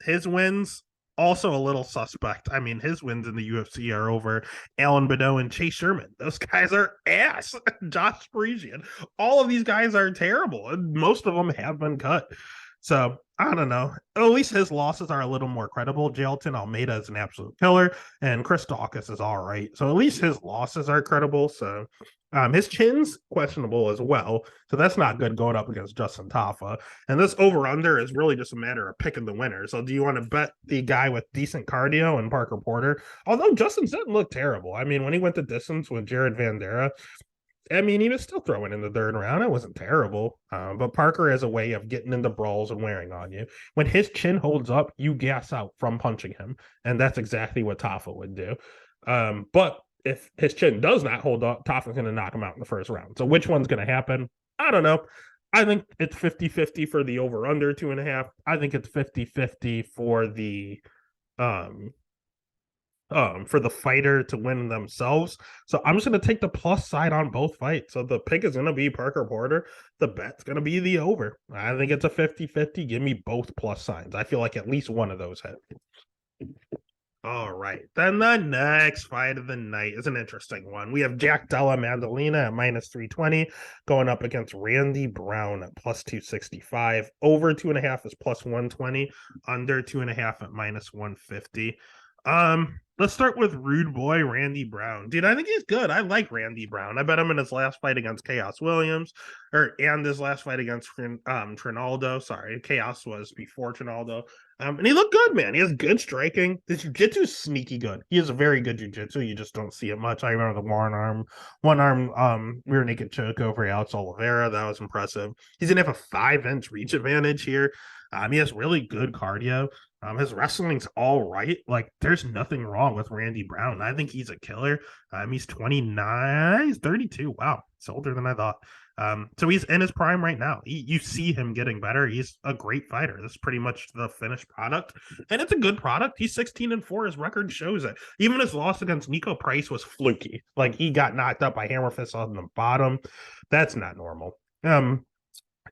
His wins, also a little suspect. I mean, his wins in the UFC are over Alan Badeau and Chase Sherman. Those guys are ass. Josh Parisian. All of these guys are terrible, and most of them have been cut. So I don't know. At least his losses are a little more credible. Jailton Almeida is an absolute killer, and Chris Dawkins is all right. So at least his losses are credible. So his chin's questionable as well. So that's not good going up against Justin Tafa. And this over under is really just a matter of picking the winner. So do you want to bet the guy with decent cardio and Parker Porter? Although Justin didn't look terrible. I mean, when he went the distance with Jared Vandera, I mean, he was still throwing in the third round. It wasn't terrible. But Parker has a way of getting into brawls and wearing on you. When his chin holds up, you gas out from punching him. And that's exactly what Tafa would do. But if his chin does not hold up, Tafa's going to knock him out in the first round. So which one's going to happen? I don't know. I think it's 50-50 for the over-under 2.5. I think it's 50-50 for the fighter to win themselves. So I'm just going to take the plus side on both fights. So the pick is going to be Parker Porter. The bet's going to be the over. I think it's a 50-50. Give me both plus signs. I feel like at least one of those hit. All right. Then the next fight of the night is an interesting one. We have Jack Della Maddalena at minus 320 going up against Randy Brown at plus 265. Over 2.5 is plus 120. Under 2.5 at minus 150. Let's start with Rude Boy Randy Brown. Dude, I think he's good. I like Randy Brown. I bet him in his last fight against Chaos Williams, and his last fight against Trinaldo. Sorry, Chaos was before Trinaldo. And he looked good, man. He has good striking. His jiu-jitsu is sneaky good. He has a very good jiu-jitsu. You just don't see it much. I remember the one arm rear naked choke over Alex Oliveira. That was impressive. He's gonna have a 5-inch reach advantage here. He has really good cardio. His wrestling's all right. Like, there's nothing wrong with Randy Brown. I think he's a killer. He's 29. He's 32. Wow. He's older than I thought. So he's in his prime right now. You see him getting better. He's a great fighter. This is pretty much the finished product. And it's a good product. He's 16-4. His record shows it. Even his loss against Nico Price was fluky. Like, he got knocked up by hammer fist on the bottom. That's not normal.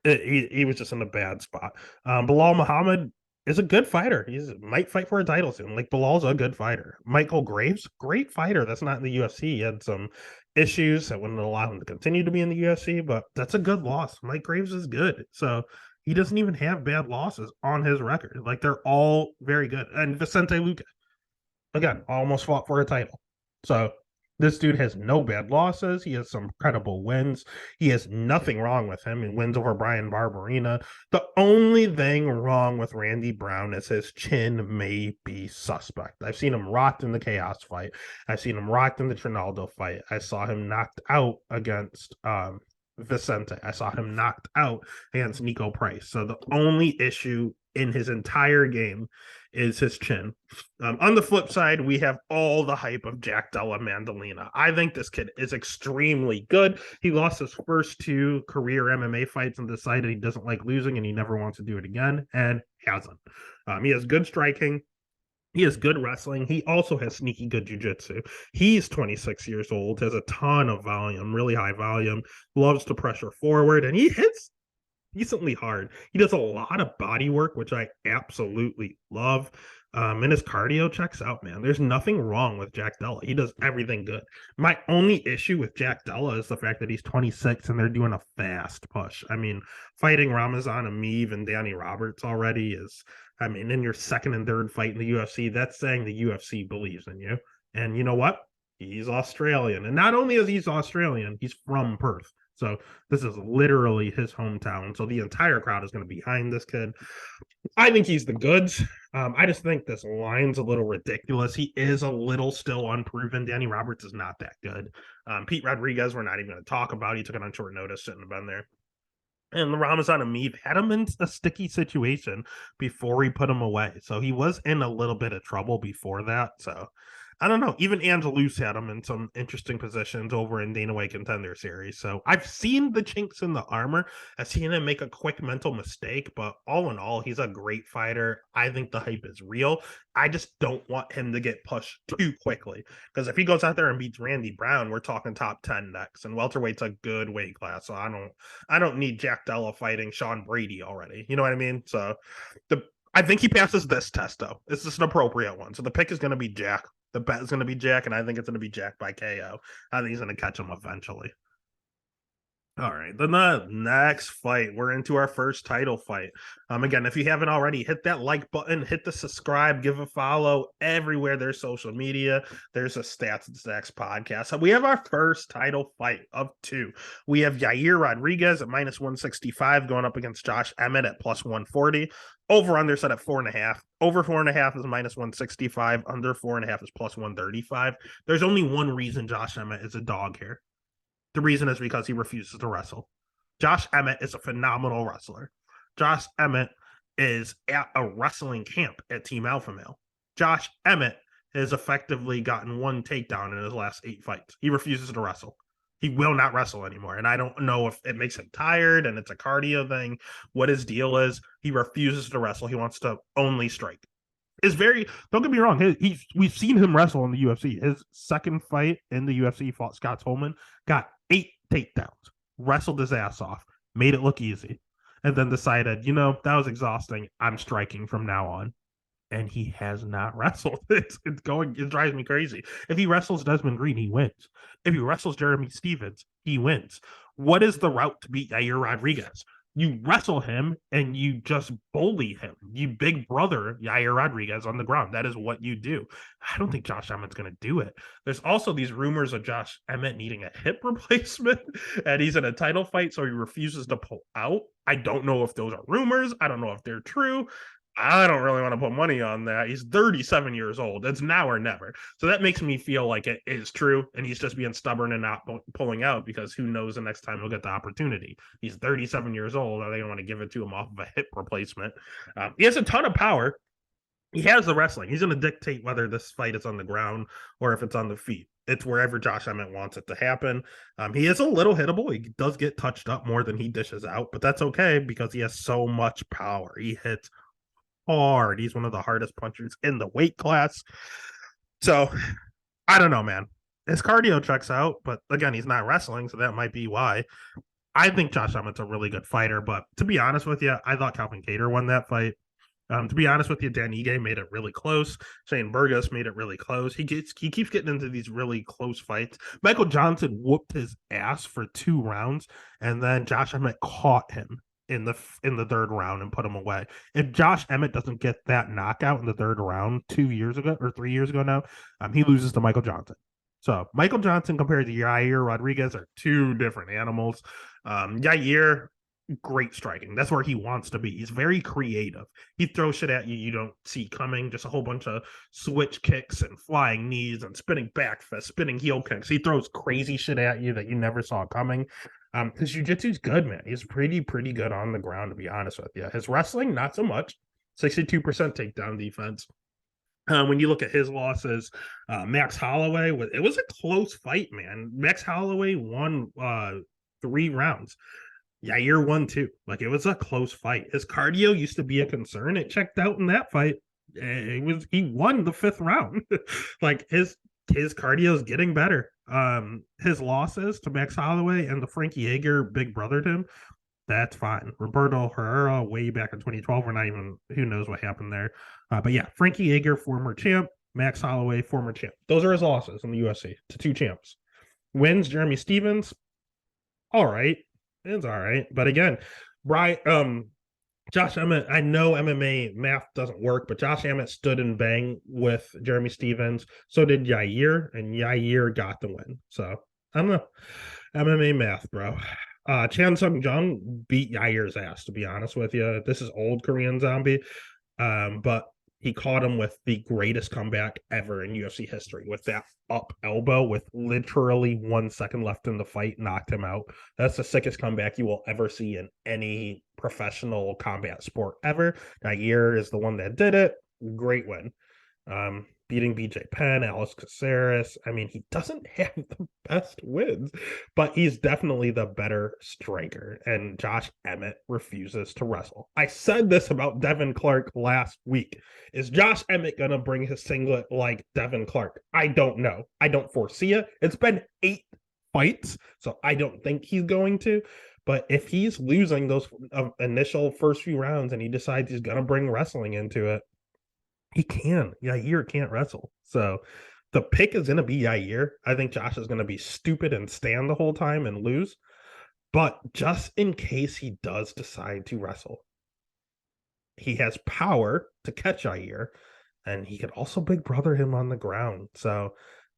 He was just in a bad spot. Bilal Muhammad is a good fighter. He might fight for a title soon. Like, Bilal's a good fighter. Michael Graves, great fighter. That's not in the UFC. He had some issues that wouldn't allow him to continue to be in the UFC, but that's a good loss. Mike Graves is good. So he doesn't even have bad losses on his record. Like, they're all very good. And Vicente Luque, again, almost fought for a title. So this dude has no bad losses. He has some credible wins. He has nothing wrong with him. He wins over Brian Barberina. The only thing wrong with Randy Brown is his chin may be suspect. I've seen him rocked in the Chaos fight. I've seen him rocked in the Trinaldo fight. I saw him knocked out against Vicente. I saw him knocked out against Nico Price. So the only issue in his entire game is his chin. On the flip side, we have all the hype of Jack Della Maddalena. I think this kid is extremely good. He lost his first 2 career MMA fights and decided he doesn't like losing and he never wants to do it again, and hasn't. He has good striking. He has good wrestling. He also has sneaky good jiu-jitsu. He's 26 years old, has a ton of volume, really high volume, loves to pressure forward, and he hits decently hard. He does a lot of body work, which I absolutely love. And his cardio checks out, man. There's nothing wrong with Jack Della. He does everything good. My only issue with Jack Della is the fact that he's 26 and they're doing a fast push. I mean, fighting Ramazan Ameev and Danny Roberts already is, I mean, in your second and third fight in the UFC, that's saying the UFC believes in you. And you know what? He's Australian. And not only is he Australian, he's from Perth. So this is literally his hometown. So the entire crowd is going to be behind this kid. I think he's the goods. I just think this line's a little ridiculous. He is a little still unproven. Danny Roberts is not that good. Pete Rodriguez, we're not even going to talk about. He took it on short notice, shouldn't have been there. And the Ramazan Ameev had him in a sticky situation before he put him away. So he was in a little bit of trouble before that. So I don't know. Even Angelus had him in some interesting positions over in Dana White Contender Series. So I've seen the chinks in the armor. I've seen him make a quick mental mistake, but all in all, he's a great fighter. I think the hype is real. I just don't want him to get pushed too quickly, because if he goes out there and beats Randy Brown, we're talking top 10 next, and welterweight's a good weight class. So I don't need Jack Della fighting Sean Brady already. You know what I mean? So I think he passes this test, though. It's just an appropriate one. So the pick is going to be Jack. The bet is going to be Jack, and I think it's going to be Jack by KO. I think he's going to catch him eventually. All right, then the next fight, we're into our first title fight. Again, if you haven't already, hit that like button, hit the subscribe, give a follow everywhere there's social media. There's a Stats and Stacks podcast. So we have our first title fight of two. We have Yair Rodriguez at minus 165 going up against Josh Emmett at plus 140. Over under set at 4.5. Over 4.5 is minus 165. Under 4.5 is plus 135. There's only one reason Josh Emmett is a dog here. The reason is because he refuses to wrestle. Josh Emmett is a phenomenal wrestler. Josh Emmett is at a wrestling camp at Team Alpha Male. Josh Emmett has effectively gotten one takedown in his last 8 fights. He refuses to wrestle. He will not wrestle anymore. And I don't know if it makes him tired and it's a cardio thing, what his deal is. He refuses to wrestle. He wants to only strike. Is very, don't get me wrong, we've seen him wrestle in the UFC. His second fight in the UFC, fought Scott Tolman, got 8 takedowns, wrestled his ass off, made it look easy, and then decided, that was exhausting. I'm striking from now on. And he has not wrestled. It drives me crazy. If he wrestles Desmond Green, he wins. If he wrestles Jeremy Stevens, he wins. What is the route to beat Yair Rodriguez? You wrestle him and you just bully him. You big brother Yair Rodriguez on the ground. That is what you do. I don't think Josh Emmett's going to do it. There's also these rumors of Josh Emmett needing a hip replacement, and he's in a title fight, so he refuses to pull out. I don't know if those are rumors. I don't know if they're true. I don't really want to put money on that. He's 37 years old. It's now or never. So that makes me feel like it is true, and he's just being stubborn and not pulling out because who knows the next time he'll get the opportunity. He's 37 years old. Are they going to want to give it to him off of a hip replacement? He has a ton of power. He has the wrestling. He's going to dictate whether this fight is on the ground or if it's on the feet. It's wherever Josh Emmett wants it to happen. He is a little hittable. He does get touched up more than he dishes out, but that's okay because he has so much power. He hits hard. He's one of the hardest punchers in the weight class. So I don't know, man. His cardio checks out, but again, he's not wrestling, so that might be why. I think Josh Emmett's a really good fighter, but to be honest with you, I thought Calvin Kattar won that fight. To be honest with you, Dan Ige made it really close. Shane Burgos made it really close. He keeps getting into these really close fights. Michael Johnson whooped his ass for 2 rounds, and then Josh Emmett caught him in the 3rd round and put him away. If Josh Emmett doesn't get that knockout in the 3rd round 2 years ago or 3 years ago now, he loses to Michael Johnson. So Michael Johnson compared to Yair Rodriguez are 2 different animals. Yair, great striking. That's where he wants to be. He's very creative. He throws shit at you you don't see coming. Just a whole bunch of switch kicks and flying knees and spinning back fists, spinning heel kicks. He throws crazy shit at you that you never saw coming. His jiu-jitsu's good, man. He's pretty good on the ground, to be honest with you. His wrestling, not so much. 62% takedown defense. When you look at his losses, Max Holloway, it was a close fight, man. Max Holloway won 3 rounds. Yair won 2. Like, it was a close fight. His cardio used to be a concern. It checked out in that fight. He won the 5th round. Like, his cardio is getting better. His losses to Max Holloway and the Frankie Edgar big brothered him. That's fine. Roberto Herrera way back in 2012. We're not even, who knows what happened there. But yeah, Frankie Edgar, former champ. Max Holloway, former champ. Those are his losses in the UFC to 2 champs. Wins, Jeremy Stevens. All right. It's all right. But again, Josh Emmett, I know MMA math doesn't work, but Josh Emmett stood and banged with Jeremy Stevens. So did Yair, and Yair got the win. So I don't know. MMA math, bro. Chan Sung Jung beat Yair's ass, to be honest with you. This is old Korean Zombie. But he caught him with the greatest comeback ever in UFC history with that up elbow with literally 1 second left in the fight, knocked him out. That's the sickest comeback you will ever see in any professional combat sport ever. Yair is the one that did it. Great win. Beating BJ Penn, Alex Caceres. I mean, he doesn't have the best wins, but he's definitely the better striker. And Josh Emmett refuses to wrestle. I said this about Devin Clark last week. Is Josh Emmett going to bring his singlet like Devin Clark? I don't know. I don't foresee it. It's been 8 fights, so I don't think he's going to. But if he's losing those initial first few rounds and he decides he's going to bring wrestling into it, he can. Yair can't wrestle. So the pick is going to be Yair. I think Josh is going to be stupid and stand the whole time and lose. But just in case he does decide to wrestle, he has power to catch Jair, and he could also big brother him on the ground. So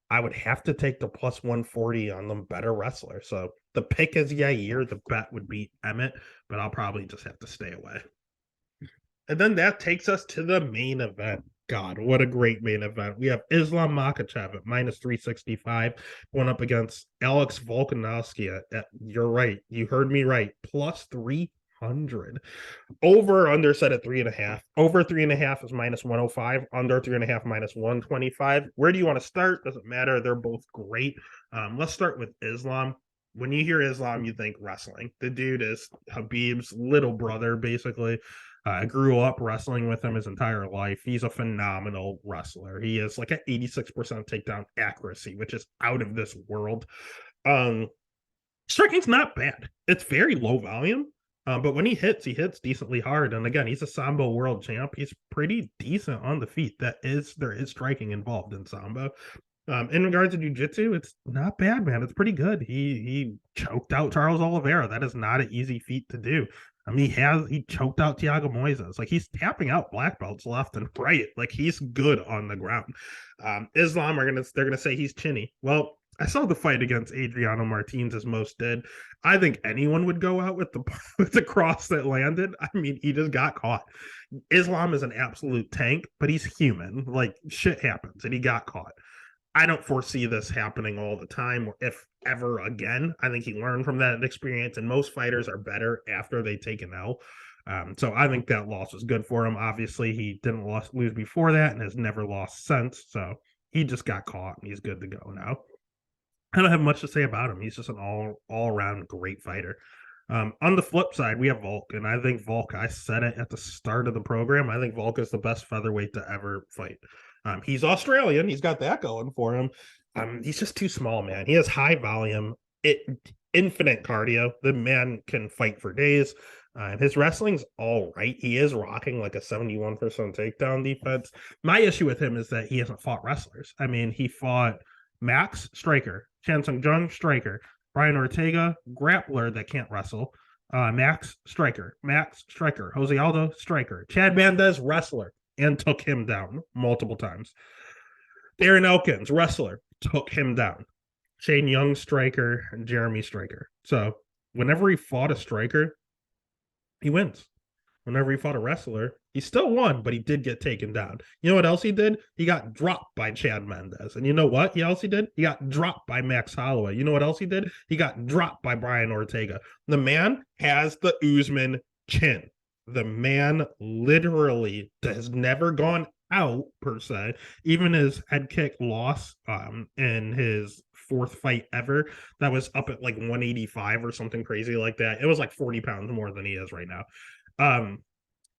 I would have to take the plus 140 on the better wrestler. So the pick is Yair. The bet would be Emmett, but I'll probably just have to stay away. And then that takes us to the main event. God, what a great main event. We have Islam Makhachev at minus 365 going up against Alex Volkanovski you're right. You heard me right. Plus 300. Over under set at 3.5. Over 3.5 is minus 105. Under 3.5 minus 125. Where do you want to start? Doesn't matter. They're both great. Let's start with Islam. When you hear Islam, you think wrestling. The dude is Habib's little brother, basically. I grew up wrestling with him his entire life. He's a phenomenal wrestler. He is like an 86% takedown accuracy, which is out of this world. Striking's not bad. It's very low volume, but when he hits decently hard. And again, he's a Sambo world champ. He's pretty decent on the feet. There is striking involved in Sambo. In regards to jiu-jitsu, it's not bad, man. It's pretty good. He choked out Charles Oliveira. That is not an easy feat to do. I mean, he choked out Thiago Moises. Like, he's tapping out black belts left and right. Like, he's good on the ground. Islam they're gonna say he's chinny. Well, I saw the fight against Adriano Martins as most did. I think anyone would go out with the cross that landed. I mean, he just got caught. Islam is an absolute tank, but he's human. Like, shit happens, and he got caught. I don't foresee this happening all the time, or if ever again. I think he learned from that experience, and most fighters are better after they take an L. So I think that loss was good for him. Obviously, he didn't lose before that and has never lost since. So he just got caught, and he's good to go now. I don't have much to say about him. He's just an all around great fighter. On the flip side, we have Volk, and I think Volk, I said it at the start of the program, I think Volk is the best featherweight to ever fight. He's Australian. He's got that going for him. He's just too small, man. He has high volume, infinite cardio. The man can fight for days. His wrestling's all right. He is rocking like a 71% takedown defense. My issue with him is that he hasn't fought wrestlers. I mean, he fought Max, striker, Chan Sung Jung, striker, Brian Ortega, grappler that can't wrestle, Max, striker, Jose Aldo, striker, Chad Mendez, wrestler, and took him down multiple times. Darren Elkins, wrestler, took him down. Shane Young, striker, and Jeremy, striker. So whenever he fought a striker, he wins. Whenever he fought a wrestler, he still won, but he did get taken down. You know what else he did? He got dropped by Chad Mendez. And you know what else he did? He got dropped by Max Holloway. You know what else he did? He got dropped by Brian Ortega. The man has the Usman chin. The man literally has never gone out, per se. Even his head kick loss in his fourth fight ever, that was up at like 185 or something crazy like that. It was like 40 pounds more than he is right now.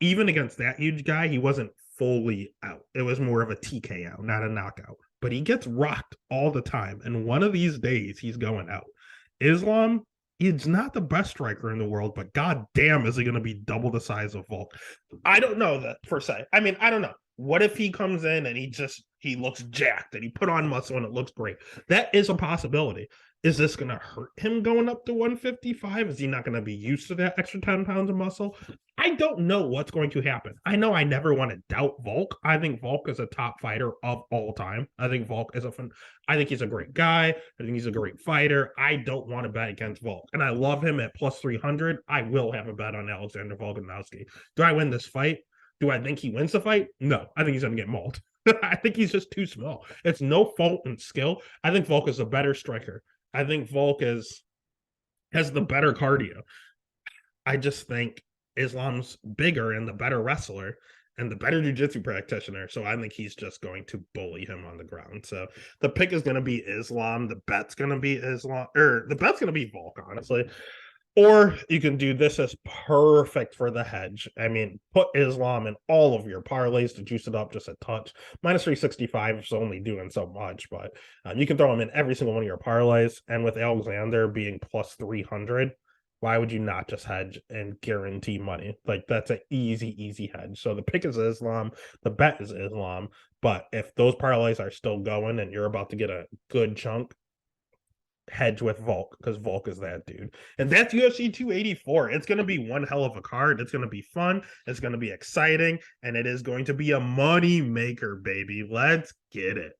Even against that huge guy, he wasn't fully out. It was more of a TKO, not a knockout. But he gets rocked all the time, and one of these days he's going out. Islam, he's not the best striker in the world, but god damn is he going to be double the size of Volk. I don't know that per se. I mean, I don't know. What if he comes in and he looks jacked and he put on muscle and it looks great? That is a possibility. Is this going to hurt him going up to 155? Is he not going to be used to that extra 10 pounds of muscle? I don't know what's going to happen. I know I never want to doubt Volk. I think Volk is a top fighter of all time. I think Volk is I think he's a great guy. I think he's a great fighter. I don't want to bet against Volk. And I love him at plus 300. I will have a bet on Alexander Volkanovski. Do I win this fight? Do I think he wins the fight? No. I think he's going to get mauled. I think he's just too small. It's no fault in skill. I think Volk is a better striker. I think Volk has the better cardio. I just think Islam's bigger and the better wrestler and the better jiu-jitsu practitioner. So I think he's just going to bully him on the ground. So the pick is going to be Islam. The bet's going to be Islam, or the bet's going to be Volk, honestly. Or you can do this as perfect for the hedge. I mean, put Islam in all of your parlays to juice it up just a touch. Minus 365 is only doing so much, but you can throw him in every single one of your parlays. And with Alexander being plus 300, why would you not just hedge and guarantee money? Like, that's an easy hedge. So the pick is Islam. The bet is Islam. But if those parlays are still going and you're about to get a good chunk, hedge with Volk because Volk is that dude. And that's UFC 284. It's going to be one hell of a card. It's going to be fun. It's going to be exciting. And it is going to be a money maker, baby. Let's get it.